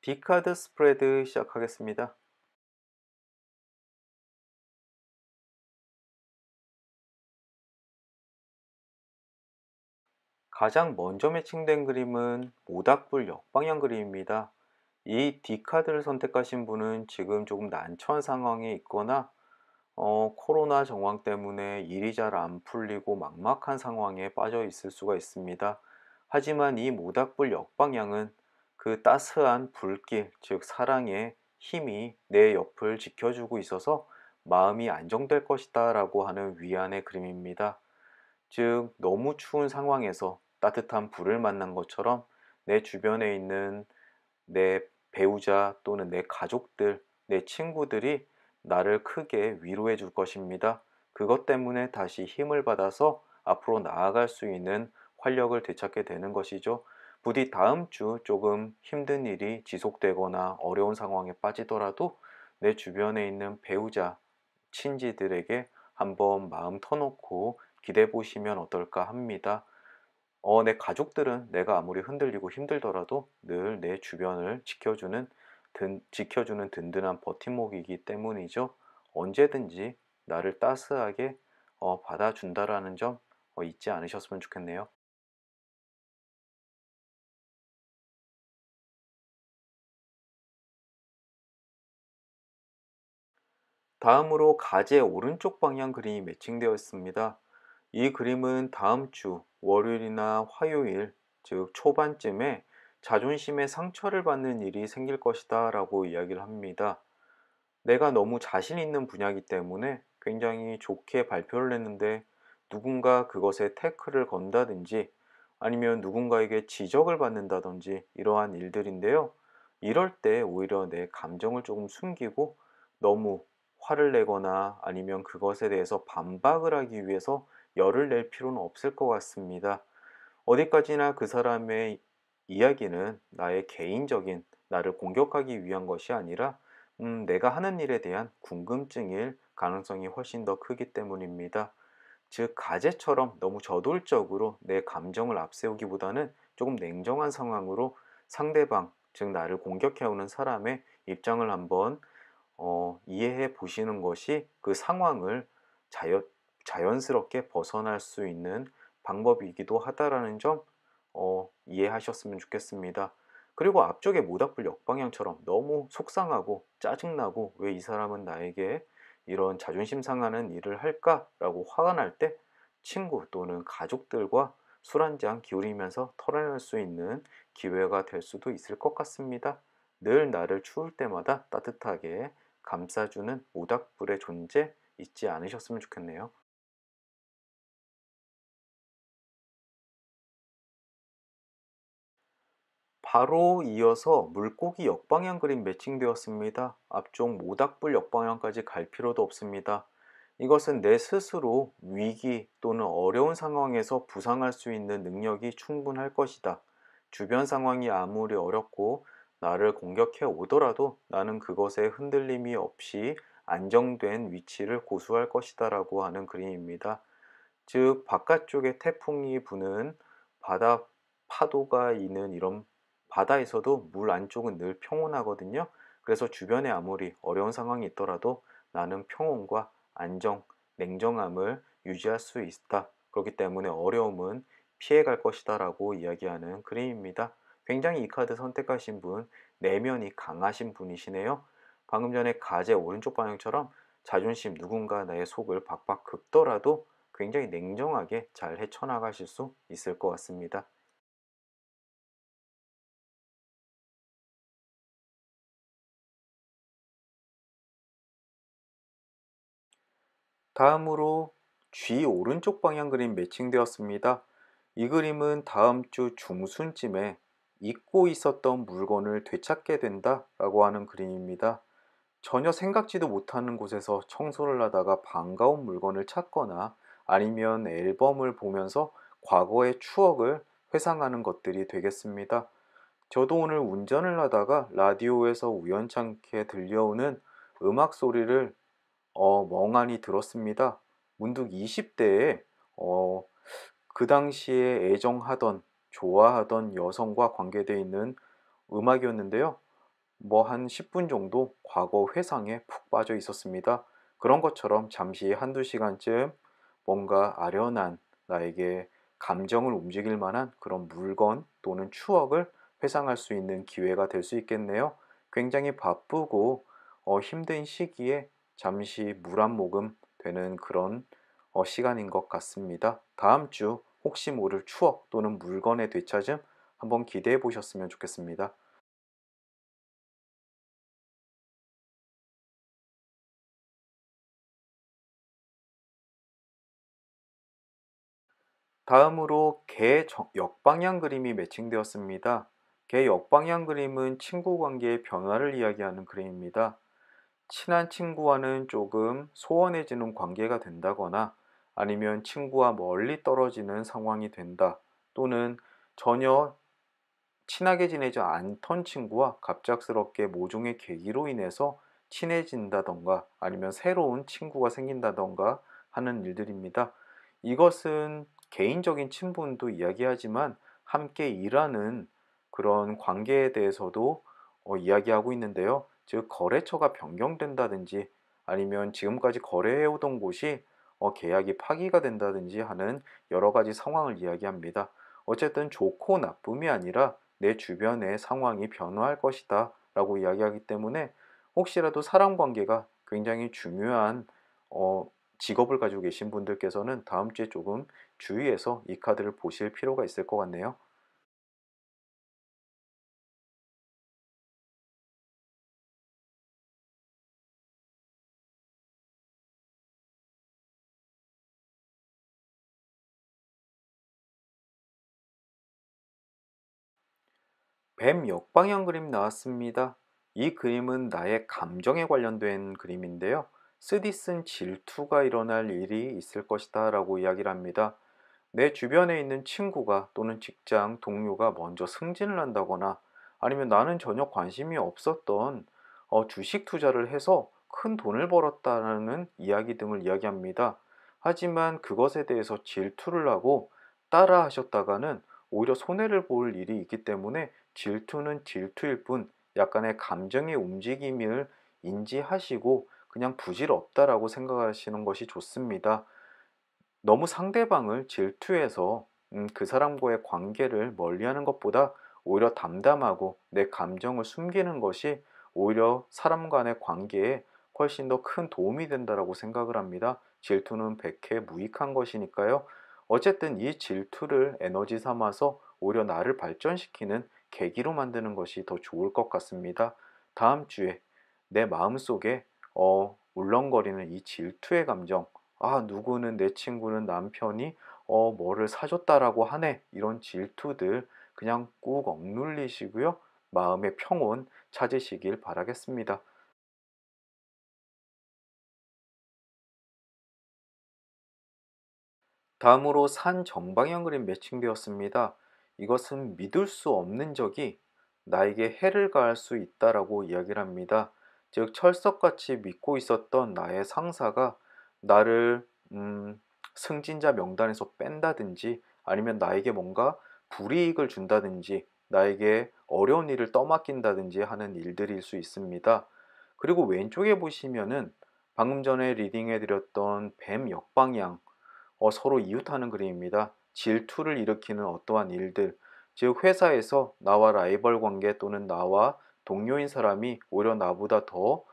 D카드 스프레드 시작하겠습니다. 가장 먼저 매칭된 그림은 모닥불 역방향 그림입니다. 이 D카드를 선택하신 분은 지금 조금 난처한 상황에 있거나 코로나 정황 때문에 일이 잘 안 풀리고 막막한 상황에 빠져 있을 수가 있습니다. 하지만 이 모닥불 역방향은 그 따스한 불길, 즉 사랑의 힘이 내 옆을 지켜주고 있어서 마음이 안정될 것이다 라고 하는 위안의 그림입니다. 즉, 너무 추운 상황에서 따뜻한 불을 만난 것처럼 내 주변에 있는 내 배우자 또는 내 가족들, 내 친구들이 나를 크게 위로해 줄 것입니다. 그것 때문에 다시 힘을 받아서 앞으로 나아갈 수 있는 활력을 되찾게 되는 것이죠. 부디 다음 주 조금 힘든 일이 지속되거나 어려운 상황에 빠지더라도 내 주변에 있는 배우자, 친지들에게 한번 마음 터놓고 기대해 보시면 어떨까 합니다. 내 가족들은 내가 아무리 흔들리고 힘들더라도 늘 내 주변을 지켜주는 든든한 버팀목이기 때문이죠. 언제든지 나를 따스하게 받아준다라는 점 잊지 않으셨으면 좋겠네요. 다음으로 가제 오른쪽 방향 그림이 매칭되어 있습니다. 이 그림은 다음 주 월요일이나 화요일, 즉 초반쯤에 자존심에 상처를 받는 일이 생길 것이다 라고 이야기를 합니다. 내가 너무 자신 있는 분야이기 때문에 굉장히 좋게 발표를 했는데 누군가 그것에 태클을 건다든지 아니면 누군가에게 지적을 받는다든지 이러한 일들인데요. 이럴 때 오히려 내 감정을 조금 숨기고 너무 화를 내거나 아니면 그것에 대해서 반박을 하기 위해서 열을 낼 필요는 없을 것 같습니다. 어디까지나 그 사람의 이야기는 나의 개인적인 나를 공격하기 위한 것이 아니라 내가 하는 일에 대한 궁금증일 가능성이 훨씬 더 크기 때문입니다. 즉, 가제처럼 너무 저돌적으로 내 감정을 앞세우기보다는 조금 냉정한 상황으로 상대방, 즉 나를 공격해오는 사람의 입장을 한번 이해해 보시는 것이 그 상황을 자연, 자연스럽게 벗어날 수 있는 방법이기도 하다라는 점 이해하셨으면 좋겠습니다. 그리고 앞쪽의 모닥불 역방향처럼 너무 속상하고 짜증나고 왜 이 사람은 나에게 이런 자존심 상하는 일을 할까라고 화가 날 때 친구 또는 가족들과 술 한잔 기울이면서 털어낼 수 있는 기회가 될 수도 있을 것 같습니다. 늘 나를 추울 때마다 따뜻하게 감싸주는 모닥불의 존재 잊지 않으셨으면 좋겠네요. 바로 이어서 물고기 역방향 그림 매칭되었습니다. 앞쪽 모닥불 역방향까지 갈 필요도 없습니다. 이것은 내 스스로 위기 또는 어려운 상황에서 부상할 수 있는 능력이 충분할 것이다. 주변 상황이 아무리 어렵고 나를 공격해 오더라도 나는 그것에 흔들림이 없이 안정된 위치를 고수할 것이다 라고 하는 그림입니다. 즉, 바깥쪽에 태풍이 부는 바다 파도가 있는 이런 바다에서도 물 안쪽은 늘 평온하거든요. 그래서 주변에 아무리 어려운 상황이 있더라도 나는 평온과 안정, 냉정함을 유지할 수 있다. 그렇기 때문에 어려움은 피해갈 것이다 라고 이야기하는 그림입니다. 굉장히 이 카드 선택하신 분, 내면이 강하신 분이시네요. 방금 전에 가제 오른쪽 방향처럼 자존심, 누군가 나의 속을 박박 긁더라도 굉장히 냉정하게 잘 헤쳐나가실 수 있을 것 같습니다. 다음으로 G 오른쪽 방향 그림 매칭되었습니다. 이 그림은 다음 주 중순쯤에 잊고 있었던 물건을 되찾게 된다 라고 하는 그림입니다. 전혀 생각지도 못하는 곳에서 청소를 하다가 반가운 물건을 찾거나 아니면 앨범을 보면서 과거의 추억을 회상하는 것들이 되겠습니다. 저도 오늘 운전을 하다가 라디오에서 우연찮게 들려오는 음악 소리를 멍하니 들었습니다. 문득 20대에 그 당시에 애정하던, 좋아하던 여성과 관계되어 있는 음악이었는데요. 뭐 한 10분 정도 과거 회상에 푹 빠져 있었습니다. 그런 것처럼 잠시 한두 시간쯤 뭔가 아련한 나에게 감정을 움직일 만한 그런 물건 또는 추억을 회상할 수 있는 기회가 될 수 있겠네요. 굉장히 바쁘고 힘든 시기에 잠시 물 한 모금 되는 그런 시간인 것 같습니다. 다음 주 혹시 모를 추억 또는 물건의 되찾음 한번 기대해 보셨으면 좋겠습니다. 다음으로 개 역방향 그림이 매칭되었습니다. 개 역방향 그림은 친구 관계의 변화를 이야기하는 그림입니다. 친한 친구와는 조금 소원해지는 관계가 된다거나 아니면 친구와 멀리 떨어지는 상황이 된다. 또는 전혀 친하게 지내지 않던 친구와 갑작스럽게 모종의 계기로 인해서 친해진다던가 아니면 새로운 친구가 생긴다던가 하는 일들입니다. 이것은 개인적인 친분도 이야기하지만 함께 일하는 그런 관계에 대해서도 이야기하고 있는데요. 즉, 거래처가 변경된다든지 아니면 지금까지 거래해오던 곳이 계약이 파기가 된다든지 하는 여러 가지 상황을 이야기합니다. 어쨌든 좋고 나쁨이 아니라 내 주변의 상황이 변화할 것이다 라고 이야기하기 때문에 혹시라도 사람 관계가 굉장히 중요한 어, 직업을 가지고 계신 분들께서는 다음 주에 조금 주의해서 이 카드를 보실 필요가 있을 것 같네요. 뱀 역방향 그림 나왔습니다. 이 그림은 나의 감정에 관련된 그림인데요. 쓰디 쓴 질투가 일어날 일이 있을 것이다 라고 이야기를 합니다. 내 주변에 있는 친구가 또는 직장 동료가 먼저 승진을 한다거나 아니면 나는 전혀 관심이 없었던 주식 투자를 해서 큰 돈을 벌었다는 이야기 등을 이야기합니다. 하지만 그것에 대해서 질투를 하고 따라 하셨다가는 오히려 손해를 볼 일이 있기 때문에 질투는 질투일 뿐 약간의 감정의 움직임을 인지하시고 그냥 부질없다라고 생각하시는 것이 좋습니다. 너무 상대방을 질투해서 그 사람과의 관계를 멀리하는 것보다 오히려 담담하고 내 감정을 숨기는 것이 오히려 사람 간의 관계에 훨씬 더 큰 도움이 된다라고 생각을 합니다. 질투는 백해 무익한 것이니까요. 어쨌든 이 질투를 에너지 삼아서 오히려 나를 발전시키는 계기로 만드는 것이 더 좋을 것 같습니다. 다음 주에 내 마음속에 울렁거리는 이 질투의 감정, 아, 누구는 내 친구는 남편이 뭐를 사줬다라고 하네. 이런 질투들 그냥 꾹 억눌리시고요. 마음의 평온 찾으시길 바라겠습니다. 다음으로 산 정방향 그림 매칭되었습니다. 이것은 믿을 수 없는 적이 나에게 해를 가할 수 있다라고 이야기를 합니다. 즉, 철석같이 믿고 있었던 나의 상사가 나를 승진자 명단에서 뺀다든지 아니면 나에게 뭔가 불이익을 준다든지 나에게 어려운 일을 떠맡긴다든지 하는 일들일 수 있습니다. 그리고 왼쪽에 보시면은 방금 전에 리딩해드렸던 뱀 역방향, 서로 이웃하는 그림입니다. 질투를 일으키는 어떠한 일들, 즉 회사에서 나와 라이벌 관계 또는 나와 동료인 사람이 오히려 나보다 더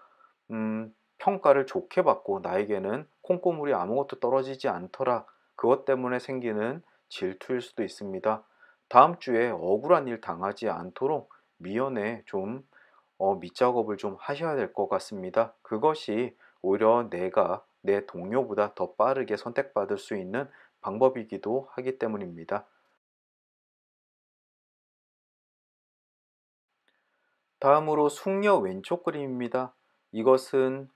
평가를 좋게 받고 나에게는 콩고물이 아무것도 떨어지지 않더라. 그것 때문에 생기는 질투일 수도 있습니다. 다음 주에 억울한 일 당하지 않도록 미연에 좀 밑작업을 좀 하셔야 될 것 같습니다. 그것이 오히려 내가 내 동료보다 더 빠르게 선택받을 수 있는 방법이기도 하기 때문입니다. 다음으로 숙녀 왼쪽 그림입니다. 이것은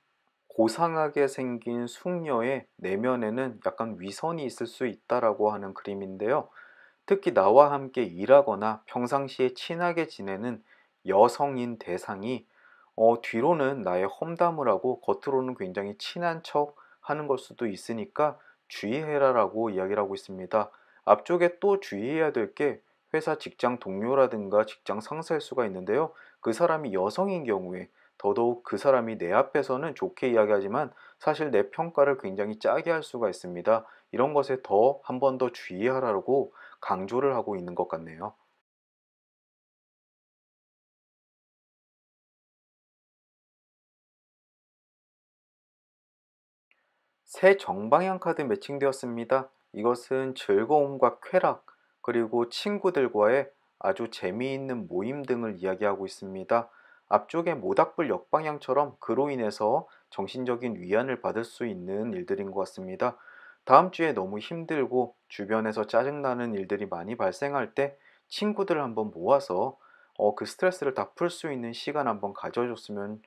고상하게 생긴 숙녀의 내면에는 약간 위선이 있을 수 있다라고 하는 그림인데요. 특히 나와 함께 일하거나 평상시에 친하게 지내는 여성인 대상이 뒤로는 나의 험담을 하고 겉으로는 굉장히 친한 척 하는 걸 수도 있으니까 주의해라라고 이야기를 하고 있습니다. 앞쪽에 또 주의해야 될 게 회사 직장 동료라든가 직장 상사일 수가 있는데요. 그 사람이 여성인 경우에 더더욱 그 사람이 내 앞에서는 좋게 이야기하지만 사실 내 평가를 굉장히 짜게 할 수가 있습니다. 이런 것에 더 한 번 더 주의하라고 강조를 하고 있는 것 같네요. 새 정방향 카드 매칭되었습니다. 이것은 즐거움과 쾌락, 그리고 친구들과의 아주 재미있는 모임 등을 이야기하고 있습니다. 앞쪽의 모닥불 역방향처럼 그로 인해서 정신적인 위안을 받을 수 있는 일들인 것 같습니다. 다음 주에 너무 힘들고 주변에서 짜증나는 일들이 많이 발생할 때 친구들을 한번 모아서 그 스트레스를 다 풀 수 있는 시간 한번 가져줬으면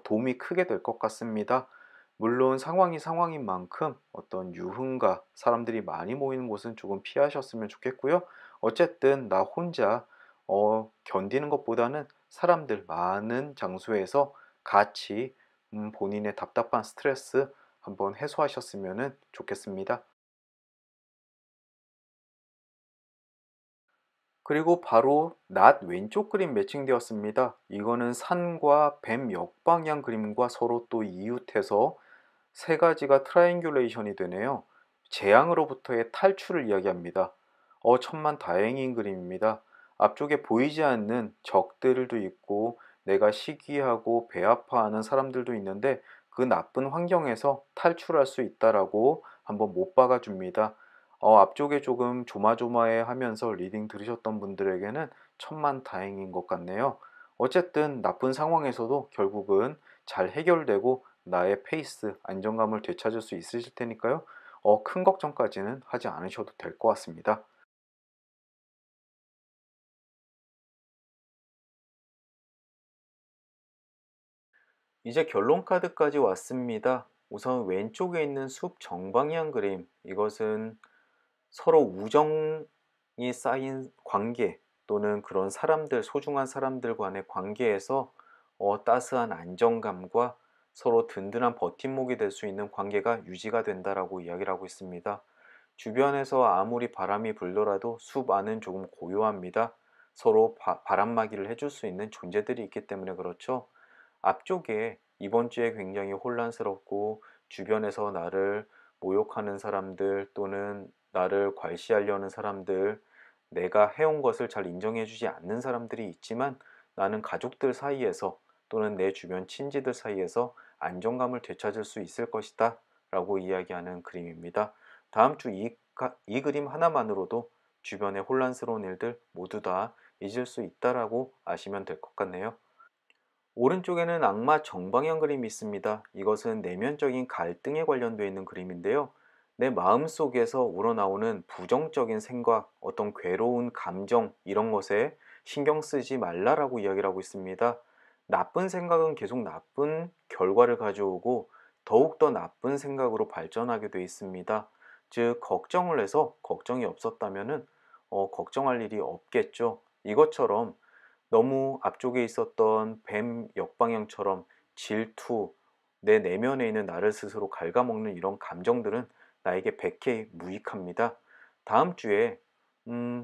도움이 크게 될 것 같습니다. 물론 상황이 상황인 만큼 어떤 유흥가, 사람들이 많이 모이는 곳은 조금 피하셨으면 좋겠고요. 어쨌든 나 혼자 견디는 것보다는 사람들 많은 장소에서 같이 본인의 답답한 스트레스 한번 해소하셨으면 좋겠습니다. 그리고 바로 낮 왼쪽 그림 매칭되었습니다. 이거는 산과 뱀 역방향 그림과 서로 또 이웃해서 세 가지가 트라이앵귤레이션이 되네요. 재앙으로부터의 탈출을 이야기합니다. 천만 다행인 그림입니다. 앞쪽에 보이지 않는 적들도 있고 내가 시기하고 배 아파하는 사람들도 있는데 그 나쁜 환경에서 탈출할 수 있다라고 한번 못 박아 줍니다. 앞쪽에 조금 조마조마해 하면서 리딩 들으셨던 분들에게는 천만다행인 것 같네요. 어쨌든 나쁜 상황에서도 결국은 잘 해결되고 나의 페이스, 안정감을 되찾을 수 있으실 테니까요. 큰 걱정까지는 하지 않으셔도 될 것 같습니다. 이제 결론 카드까지 왔습니다. 우선 왼쪽에 있는 숲 정방향 그림. 이것은 서로 우정이 쌓인 관계 또는 그런 사람들, 소중한 사람들 간의 관계에서 따스한 안정감과 서로 든든한 버팀목이 될 수 있는 관계가 유지가 된다라고 이야기를 하고 있습니다. 주변에서 아무리 바람이 불더라도 숲 안은 조금 고요합니다. 서로 바람막이를 해줄 수 있는 존재들이 있기 때문에 그렇죠. 앞쪽에 이번 주에 굉장히 혼란스럽고 주변에서 나를 모욕하는 사람들 또는 나를 괄시하려는 사람들, 내가 해온 것을 잘 인정해주지 않는 사람들이 있지만 나는 가족들 사이에서 또는 내 주변 친지들 사이에서 안정감을 되찾을 수 있을 것이다 라고 이야기하는 그림입니다. 다음 주 이 그림 하나만으로도 주변의 혼란스러운 일들 모두 다 잊을 수 있다라고 아시면 될 것 같네요. 오른쪽에는 악마 정방향 그림이 있습니다. 이것은 내면적인 갈등에 관련되어 있는 그림인데요. 내 마음속에서 우러나오는 부정적인 생각, 어떤 괴로운 감정 이런 것에 신경 쓰지 말라라고 이야기를 하고 있습니다. 나쁜 생각은 계속 나쁜 결과를 가져오고 더욱더 나쁜 생각으로 발전하게 되어 있습니다. 즉 걱정을 해서 걱정이 없었다면은 걱정할 일이 없겠죠. 이것처럼 너무 앞쪽에 있었던 뱀 역방향처럼 질투, 내 내면에 있는 나를 스스로 갉아먹는 이런 감정들은 나에게 백해 무익합니다. 다음 주에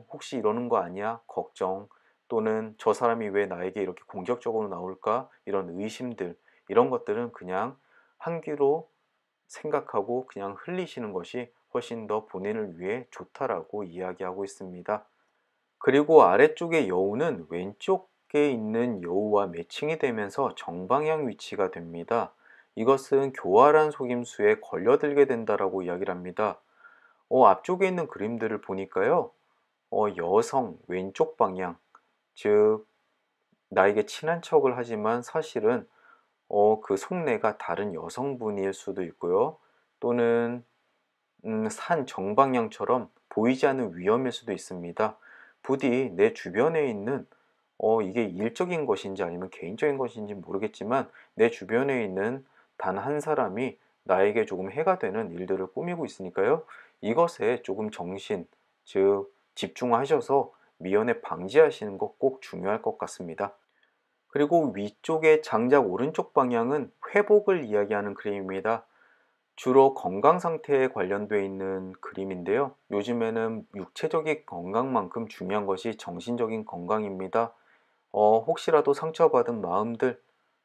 혹시 이러는 거 아니야? 걱정 또는 저 사람이 왜 나에게 이렇게 공격적으로 나올까? 이런 의심들 이런 것들은 그냥 한 귀로 생각하고 그냥 흘리시는 것이 훨씬 더 본인을 위해 좋다라고 이야기하고 있습니다. 그리고 아래쪽의 여우는 왼쪽에 있는 여우와 매칭이 되면서 정방향 위치가 됩니다. 이것은 교활한 속임수에 걸려들게 된다라고 이야기를 합니다. 앞쪽에 있는 그림들을 보니까요. 여성 왼쪽 방향, 즉 나에게 친한 척을 하지만 사실은 그 속내가 다른 여성분일 수도 있고요. 또는 산 정방향처럼 보이지 않는 위험일 수도 있습니다. 부디 내 주변에 있는 이게 일적인 것인지 아니면 개인적인 것인지 모르겠지만 내 주변에 있는 단 한 사람이 나에게 조금 해가 되는 일들을 꾸미고 있으니까요. 이것에 조금 즉 집중하셔서 미연에 방지하시는 것 꼭 중요할 것 같습니다. 그리고 위쪽의 장작 오른쪽 방향은 회복을 이야기하는 그림입니다. 주로 건강 상태에 관련되어 있는 그림인데요. 요즘에는 육체적인 건강만큼 중요한 것이 정신적인 건강입니다. 혹시라도 상처받은 마음들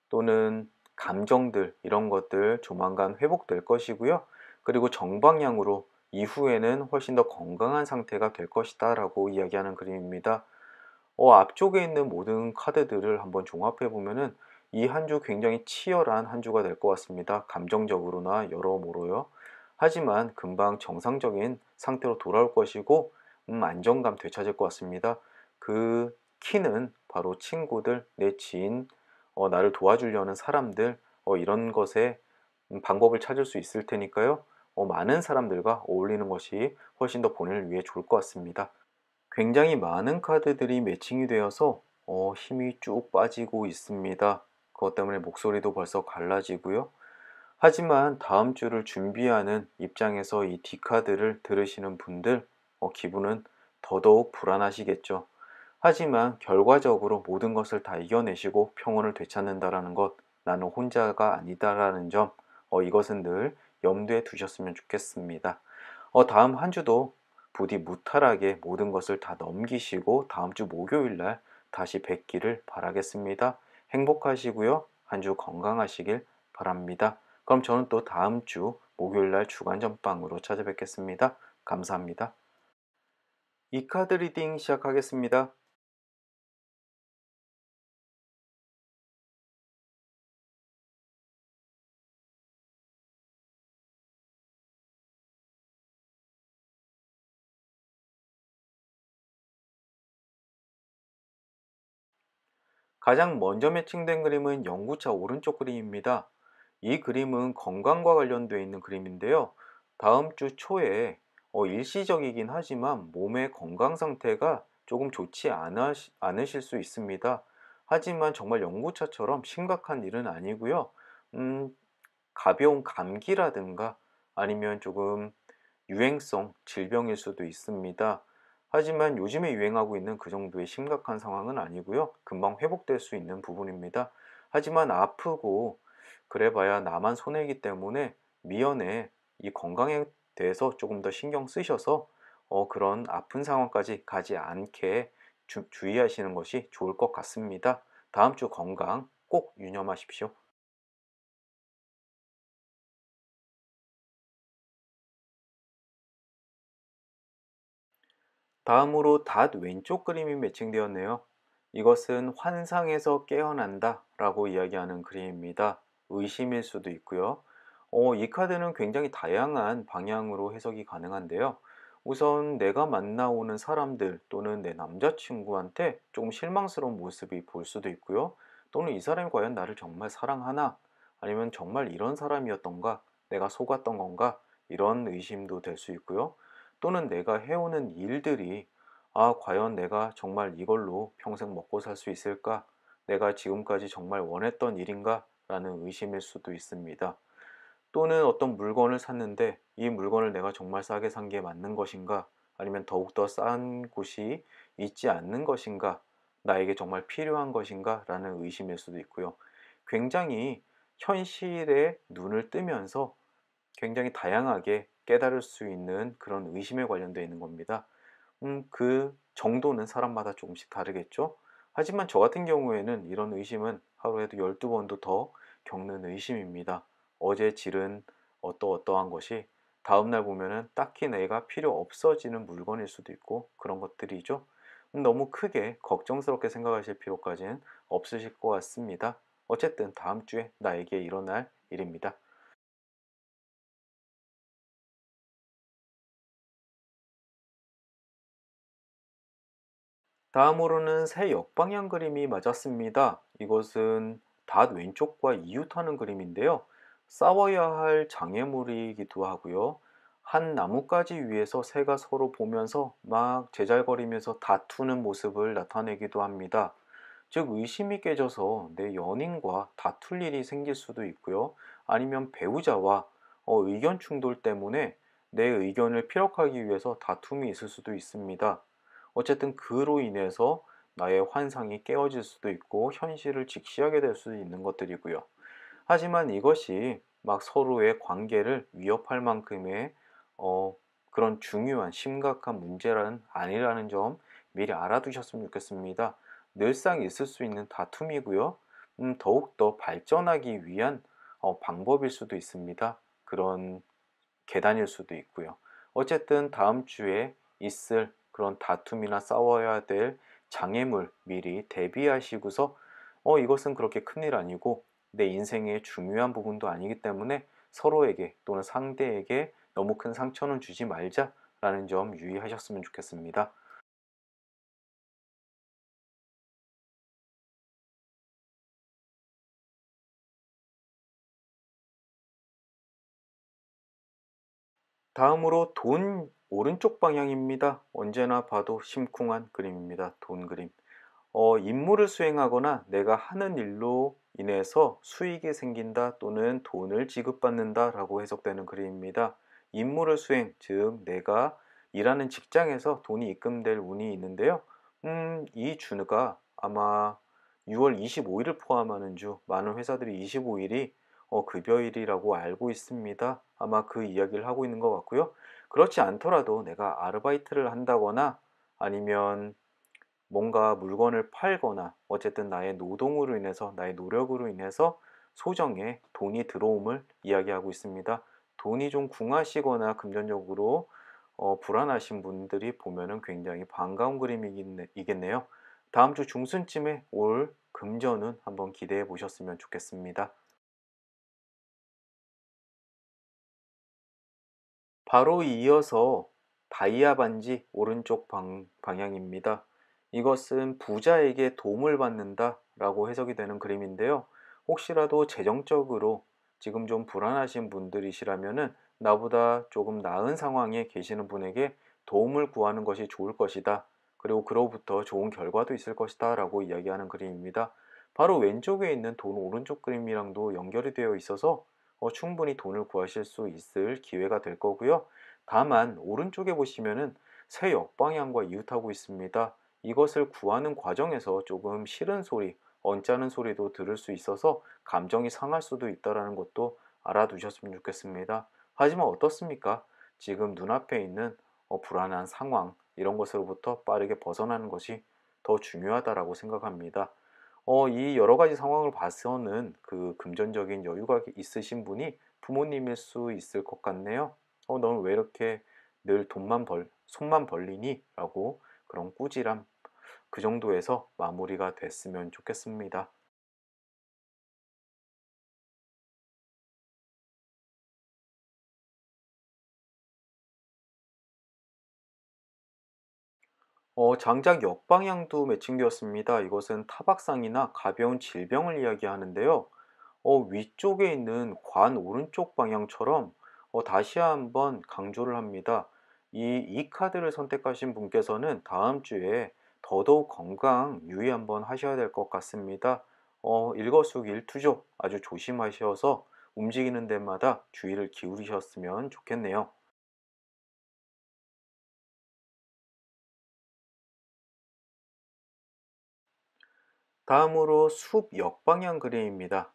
또는 감정들 이런 것들 조만간 회복될 것이고요. 그리고 정방향으로 이후에는 훨씬 더 건강한 상태가 될 것이다 라고 이야기하는 그림입니다. 앞쪽에 있는 모든 카드들을 한번 종합해 보면은 이 한 주 굉장히 치열한 한 주가 될 것 같습니다. 감정적으로나 여러모로요. 하지만 금방 정상적인 상태로 돌아올 것이고 안정감 되찾을 것 같습니다. 그 키는 바로 친구들, 내 지인, 나를 도와주려는 사람들 이런 것에 방법을 찾을 수 있을 테니까요. 많은 사람들과 어울리는 것이 훨씬 더 본인을 위해 좋을 것 같습니다. 굉장히 많은 카드들이 매칭이 되어서 힘이 쭉 빠지고 있습니다. 그것 때문에 목소리도 벌써 갈라지고요. 하지만 다음 주를 준비하는 입장에서 이 D카드를 들으시는 분들 기분은 더더욱 불안하시겠죠. 하지만 결과적으로 모든 것을 다 이겨내시고 평온을 되찾는다라는 것, 나는 혼자가 아니다라는 점, 이것은 늘 염두에 두셨으면 좋겠습니다. 다음 한 주도 부디 무탈하게 모든 것을 다 넘기시고 다음 주 목요일 날 다시 뵙기를 바라겠습니다. 행복하시고요. 한 주 건강하시길 바랍니다. 그럼 저는 또 다음 주 목요일 날 주간 전방으로 찾아뵙겠습니다. 감사합니다. 이 카드 리딩 시작하겠습니다. 가장 먼저 매칭된 그림은 연구차 오른쪽 그림입니다. 이 그림은 건강과 관련되어 있는 그림인데요. 다음 주 초에 일시적이긴 하지만 몸의 건강 상태가 조금 좋지 않으실 수 있습니다. 하지만 정말 연구차처럼 심각한 일은 아니고요. 음, 가벼운 감기라든가 아니면 조금 유행성 질병일 수도 있습니다. 하지만 요즘에 유행하고 있는 그 정도의 심각한 상황은 아니고요. 금방 회복될 수 있는 부분입니다. 하지만 아프고 그래봐야 나만 손해이기 때문에 미연에 이 건강에 대해서 조금 더 신경 쓰셔서 그런 아픈 상황까지 가지 않게 주의하시는 것이 좋을 것 같습니다. 다음 주 건강 꼭 유념하십시오. 다음으로 닷 왼쪽 그림이 매칭되었네요. 이것은 환상에서 깨어난다 라고 이야기하는 그림입니다. 의심일 수도 있고요. 이 카드는 굉장히 다양한 방향으로 해석이 가능한데요. 우선 내가 만나오는 사람들 또는 내 남자친구한테 조금 실망스러운 모습이 볼 수도 있고요. 또는 이 사람이 과연 나를 정말 사랑하나? 아니면 정말 이런 사람이었던가? 내가 속았던 건가? 이런 의심도 될 수 있고요. 또는 내가 해오는 일들이 과연 내가 정말 이걸로 평생 먹고 살 수 있을까? 내가 지금까지 정말 원했던 일인가? 라는 의심일 수도 있습니다. 또는 어떤 물건을 샀는데 이 물건을 내가 정말 싸게 산 게 맞는 것인가? 아니면 더욱더 싼 곳이 있지 않는 것인가? 나에게 정말 필요한 것인가? 라는 의심일 수도 있고요. 굉장히 현실에 눈을 뜨면서 굉장히 다양하게 깨달을 수 있는 그런 의심에 관련되어 있는 겁니다. 그 정도는 사람마다 조금씩 다르겠죠. 하지만 저 같은 경우에는 이런 의심은 하루에도 12번도 더 겪는 의심입니다. 어제 지른 어떠어떠한 것이 다음날 보면은 딱히 내가 필요 없어지는 물건일 수도 있고 그런 것들이죠. 너무 크게 걱정스럽게 생각하실 필요까지는 없으실 것 같습니다. 어쨌든 다음 주에 나에게 일어날 일입니다. 다음으로는 새 역방향 그림이 맞았습니다. 이것은 닷 왼쪽과 이웃하는 그림인데요. 싸워야 할 장애물이기도 하고요. 한 나뭇가지 위에서 새가 서로 보면서 막 제잘거리면서 다투는 모습을 나타내기도 합니다. 즉 의심이 깨져서 내 연인과 다툴 일이 생길 수도 있고요. 아니면 배우자와 의견 충돌 때문에 내 의견을 피력하기 위해서 다툼이 있을 수도 있습니다. 어쨌든 그로 인해서 나의 환상이 깨어질 수도 있고 현실을 직시하게 될 수 있는 것들이고요. 하지만 이것이 막 서로의 관계를 위협할 만큼의 어, 그런 중요한 심각한 문제는 아니라는 점 미리 알아두셨으면 좋겠습니다. 늘상 있을 수 있는 다툼이고요. 더욱더 발전하기 위한 방법일 수도 있습니다. 그런 계단일 수도 있고요. 어쨌든 다음 주에 있을 그런 다툼이나 싸워야 될 장애물 미리 대비하시고서 이것은 그렇게 큰일 아니고 내 인생의 중요한 부분도 아니기 때문에 서로에게 또는 상대에게 너무 큰 상처는 주지 말자라는 점 유의하셨으면 좋겠습니다. 다음으로 돈 오른쪽 방향입니다. 언제나 봐도 심쿵한 그림입니다. 돈 그림. 임무를 수행하거나 내가 하는 일로 인해서 수익이 생긴다 또는 돈을 지급받는다라고 해석되는 글입니다. 임무를 수행, 즉 내가 일하는 직장에서 돈이 입금될 운이 있는데요. 이 주가 아마 6월 25일을 포함하는 주, 많은 회사들이 25일이 급여일이라고 알고 있습니다. 아마 그 이야기를 하고 있는 것 같고요. 그렇지 않더라도 내가 아르바이트를 한다거나 아니면 뭔가 물건을 팔거나 어쨌든 나의 노동으로 인해서 나의 노력으로 인해서 소정의 돈이 들어옴을 이야기하고 있습니다. 돈이 좀 궁하시거나 금전적으로 불안하신 분들이 보면은 굉장히 반가운 그림이겠네요. 다음 주 중순쯤에 올 금전운 한번 기대해 보셨으면 좋겠습니다. 바로 이어서 다이아 반지 오른쪽 방향입니다. 이것은 부자에게 도움을 받는다라고 해석이 되는 그림인데요. 혹시라도 재정적으로 지금 좀 불안하신 분들이시라면은 나보다 조금 나은 상황에 계시는 분에게 도움을 구하는 것이 좋을 것이다. 그리고 그로부터 좋은 결과도 있을 것이다 라고 이야기하는 그림입니다. 바로 왼쪽에 있는 돈 오른쪽 그림이랑도 연결이 되어 있어서 충분히 돈을 구하실 수 있을 기회가 될 거고요. 다만 오른쪽에 보시면은 새 역방향과 이웃하고 있습니다. 이것을 구하는 과정에서 조금 싫은 소리, 언짢은 소리도 들을 수 있어서 감정이 상할 수도 있다는 것도 알아두셨으면 좋겠습니다. 하지만 어떻습니까? 지금 눈앞에 있는 불안한 상황, 이런 것으로부터 빠르게 벗어나는 것이 더 중요하다라고 생각합니다. 이 여러 가지 상황을 봐서는 그 금전적인 여유가 있으신 분이 부모님일 수 있을 것 같네요. 너는 왜 이렇게 늘 손만 벌리니? 라고 그런 꾸지람, 그 정도에서 마무리가 됐으면 좋겠습니다. 장작 역방향도 매칭되었습니다. 이것은 타박상이나 가벼운 질병을 이야기하는데요. 위쪽에 있는 관 오른쪽 방향처럼 다시 한번 강조를 합니다. 이 카드를 선택하신 분께서는 다음 주에 더더욱 건강 유의 한번 하셔야 될 것 같습니다. 일거수일투족 아주 조심하셔서 움직이는 데마다 주의를 기울이셨으면 좋겠네요. 다음으로 숲 역방향 그림입니다.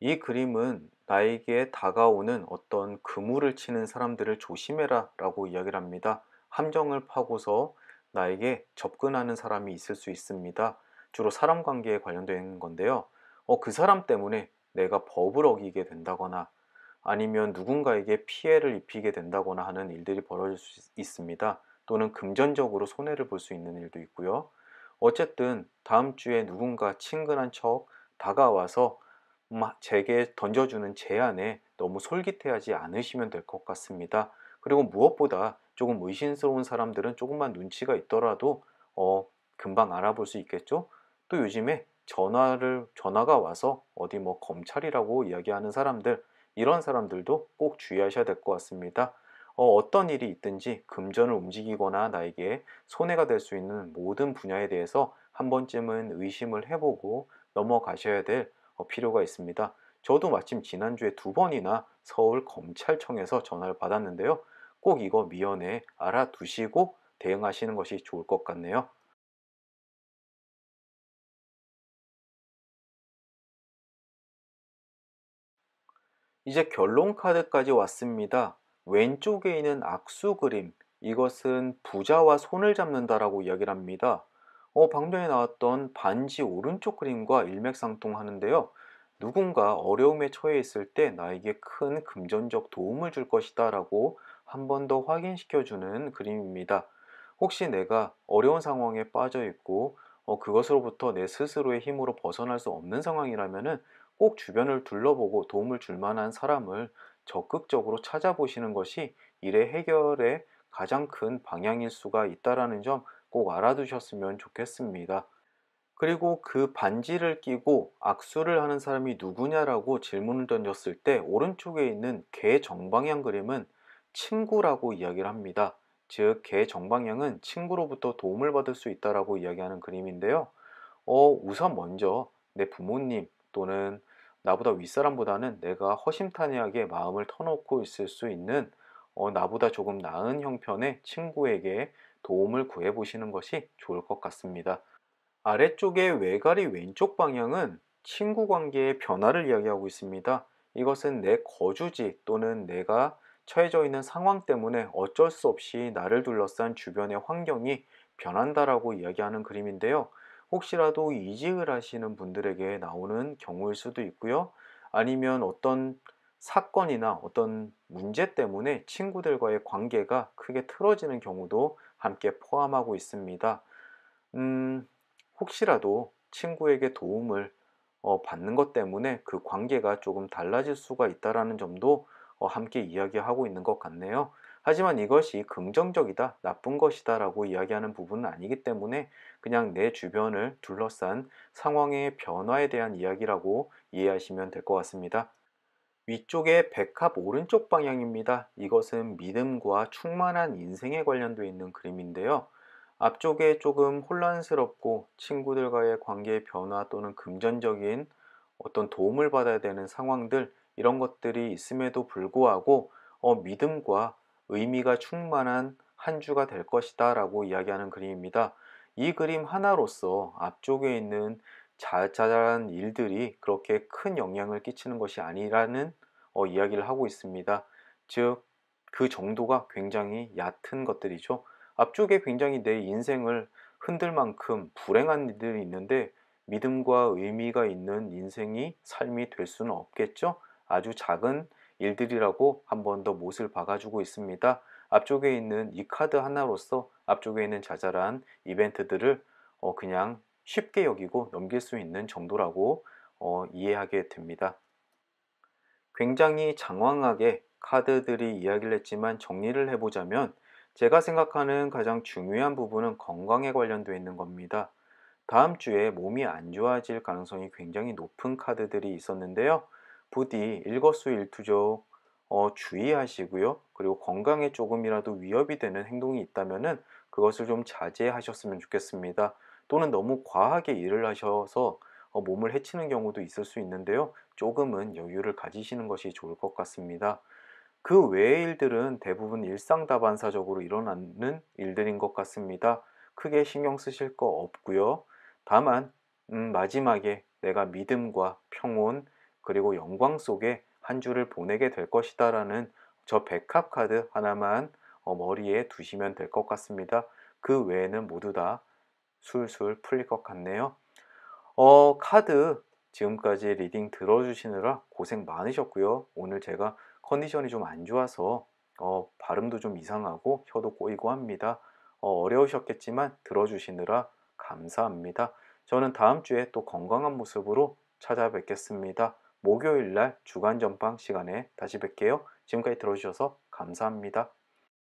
이 그림은 나에게 다가오는 어떤 그물을 치는 사람들을 조심해라 라고 이야기를 합니다. 함정을 파고서 나에게 접근하는 사람이 있을 수 있습니다. 주로 사람 관계에 관련된 건데요. 그 사람 때문에 내가 법을 어기게 된다거나 아니면 누군가에게 피해를 입히게 된다거나 하는 일들이 벌어질 수 있습니다. 또는 금전적으로 손해를 볼 수 있는 일도 있고요. 어쨌든 다음 주에 누군가 친근한 척 다가와서 제게 던져주는 제안에 너무 솔깃해하지 않으시면 될 것 같습니다. 그리고 무엇보다 조금 의심스러운 사람들은 조금만 눈치가 있더라도 금방 알아볼 수 있겠죠? 또 요즘에 전화가 와서 어디 뭐 검찰이라고 이야기하는 사람들, 이런 사람들도 꼭 주의하셔야 될 것 같습니다. 어떤 일이 있든지 금전을 움직이거나 나에게 손해가 될 수 있는 모든 분야에 대해서 한 번쯤은 의심을 해보고 넘어가셔야 될 필요가 있습니다. 저도 마침 지난주에 두 번이나 서울 검찰청에서 전화를 받았는데요. 꼭 이거 미연에 알아두시고 대응하시는 것이 좋을 것 같네요. 이제 결론 카드까지 왔습니다. 왼쪽에 있는 악수 그림, 이것은 부자와 손을 잡는다라고 이야기를 합니다. 방금 전에 나왔던 반지 오른쪽 그림과 일맥상통하는데요. 누군가 어려움에 처해 있을 때 나에게 큰 금전적 도움을 줄 것이다 라고 한 번 더 확인시켜주는 그림입니다. 혹시 내가 어려운 상황에 빠져 있고 그것으로부터 내 스스로의 힘으로 벗어날 수 없는 상황이라면은 꼭 주변을 둘러보고 도움을 줄 만한 사람을 적극적으로 찾아보시는 것이 일의 해결의 가장 큰 방향일 수가 있다는 점 꼭 알아두셨으면 좋겠습니다. 그리고 그 반지를 끼고 악수를 하는 사람이 누구냐라고 질문을 던졌을 때 오른쪽에 있는 개 정방향 그림은 친구라고 이야기를 합니다. 즉, 개 정방향은 친구로부터 도움을 받을 수 있다라고 이야기하는 그림인데요. 우선 먼저 내 부모님 또는 나보다 윗사람보다는 내가 허심탄회하게 마음을 터놓고 있을 수 있는 나보다 조금 나은 형편의 친구에게 도움을 구해보시는 것이 좋을 것 같습니다. 아래쪽의 외가리 왼쪽 방향은 친구 관계의 변화를 이야기하고 있습니다. 이것은 내 거주지 또는 내가 처해져 있는 상황 때문에 어쩔 수 없이 나를 둘러싼 주변의 환경이 변한다라고 이야기하는 그림인데요. 혹시라도 이직을 하시는 분들에게 나오는 경우일 수도 있고요. 아니면 어떤 사건이나 어떤 문제 때문에 친구들과의 관계가 크게 틀어지는 경우도 함께 포함하고 있습니다. 음, 혹시라도 친구에게 도움을 받는 것 때문에 그 관계가 조금 달라질 수가 있다라는 점도 함께 이야기하고 있는 것 같네요. 하지만 이것이 긍정적이다, 나쁜 것이다 라고 이야기하는 부분은 아니기 때문에 그냥 내 주변을 둘러싼 상황의 변화에 대한 이야기라고 이해하시면 될 것 같습니다. 위쪽의 백합 오른쪽 방향입니다. 이것은 믿음과 충만한 인생에 관련되어 있는 그림인데요. 앞쪽에 조금 혼란스럽고 친구들과의 관계의 변화 또는 금전적인 어떤 도움을 받아야 되는 상황들, 이런 것들이 있음에도 불구하고 믿음과 의미가 충만한 한 주가 될 것이다 라고 이야기하는 그림입니다. 이 그림 하나로서 앞쪽에 있는 자잘한 일들이 그렇게 큰 영향을 끼치는 것이 아니라는 이야기를 하고 있습니다. 즉, 그 정도가 굉장히 얕은 것들이죠. 앞쪽에 굉장히 내 인생을 흔들 만큼 불행한 일들이 있는데 믿음과 의미가 있는 인생이 삶이 될 수는 없겠죠. 아주 작은 일들이라고 한 번 더 못을 박아주고 있습니다. 앞쪽에 있는 이 카드 하나로서 앞쪽에 있는 자잘한 이벤트들을 그냥 쉽게 여기고 넘길 수 있는 정도라고 이해하게 됩니다. 굉장히 장황하게 카드들이 이야기를 했지만 정리를 해보자면 제가 생각하는 가장 중요한 부분은 건강에 관련되어 있는 겁니다. 다음 주에 몸이 안 좋아질 가능성이 굉장히 높은 카드들이 있었는데요. 부디 일거수일투족 주의하시고요. 그리고 건강에 조금이라도 위협이 되는 행동이 있다면은 그것을 좀 자제하셨으면 좋겠습니다. 또는 너무 과하게 일을 하셔서 몸을 해치는 경우도 있을 수 있는데요. 조금은 여유를 가지시는 것이 좋을 것 같습니다. 그 외의 일들은 대부분 일상다반사적으로 일어나는 일들인 것 같습니다. 크게 신경 쓰실 거 없고요. 다만 마지막에 내가 믿음과 평온 그리고 영광 속에 한 주를 보내게 될 것이다 라는 저 백합 카드 하나만 머리에 두시면 될 것 같습니다. 그 외에는 모두 다 술술 풀릴 것 같네요. 카드 지금까지 리딩 들어주시느라 고생 많으셨고요. 오늘 제가 컨디션이 좀 안 좋아서 발음도 좀 이상하고 혀도 꼬이고 합니다. 어려우셨겠지만 들어주시느라 감사합니다. 저는 다음 주에 또 건강한 모습으로 찾아뵙겠습니다. 목요일 날 주간 전방 시간에 다시 뵐게요. 지금까지 들어주셔서 감사합니다.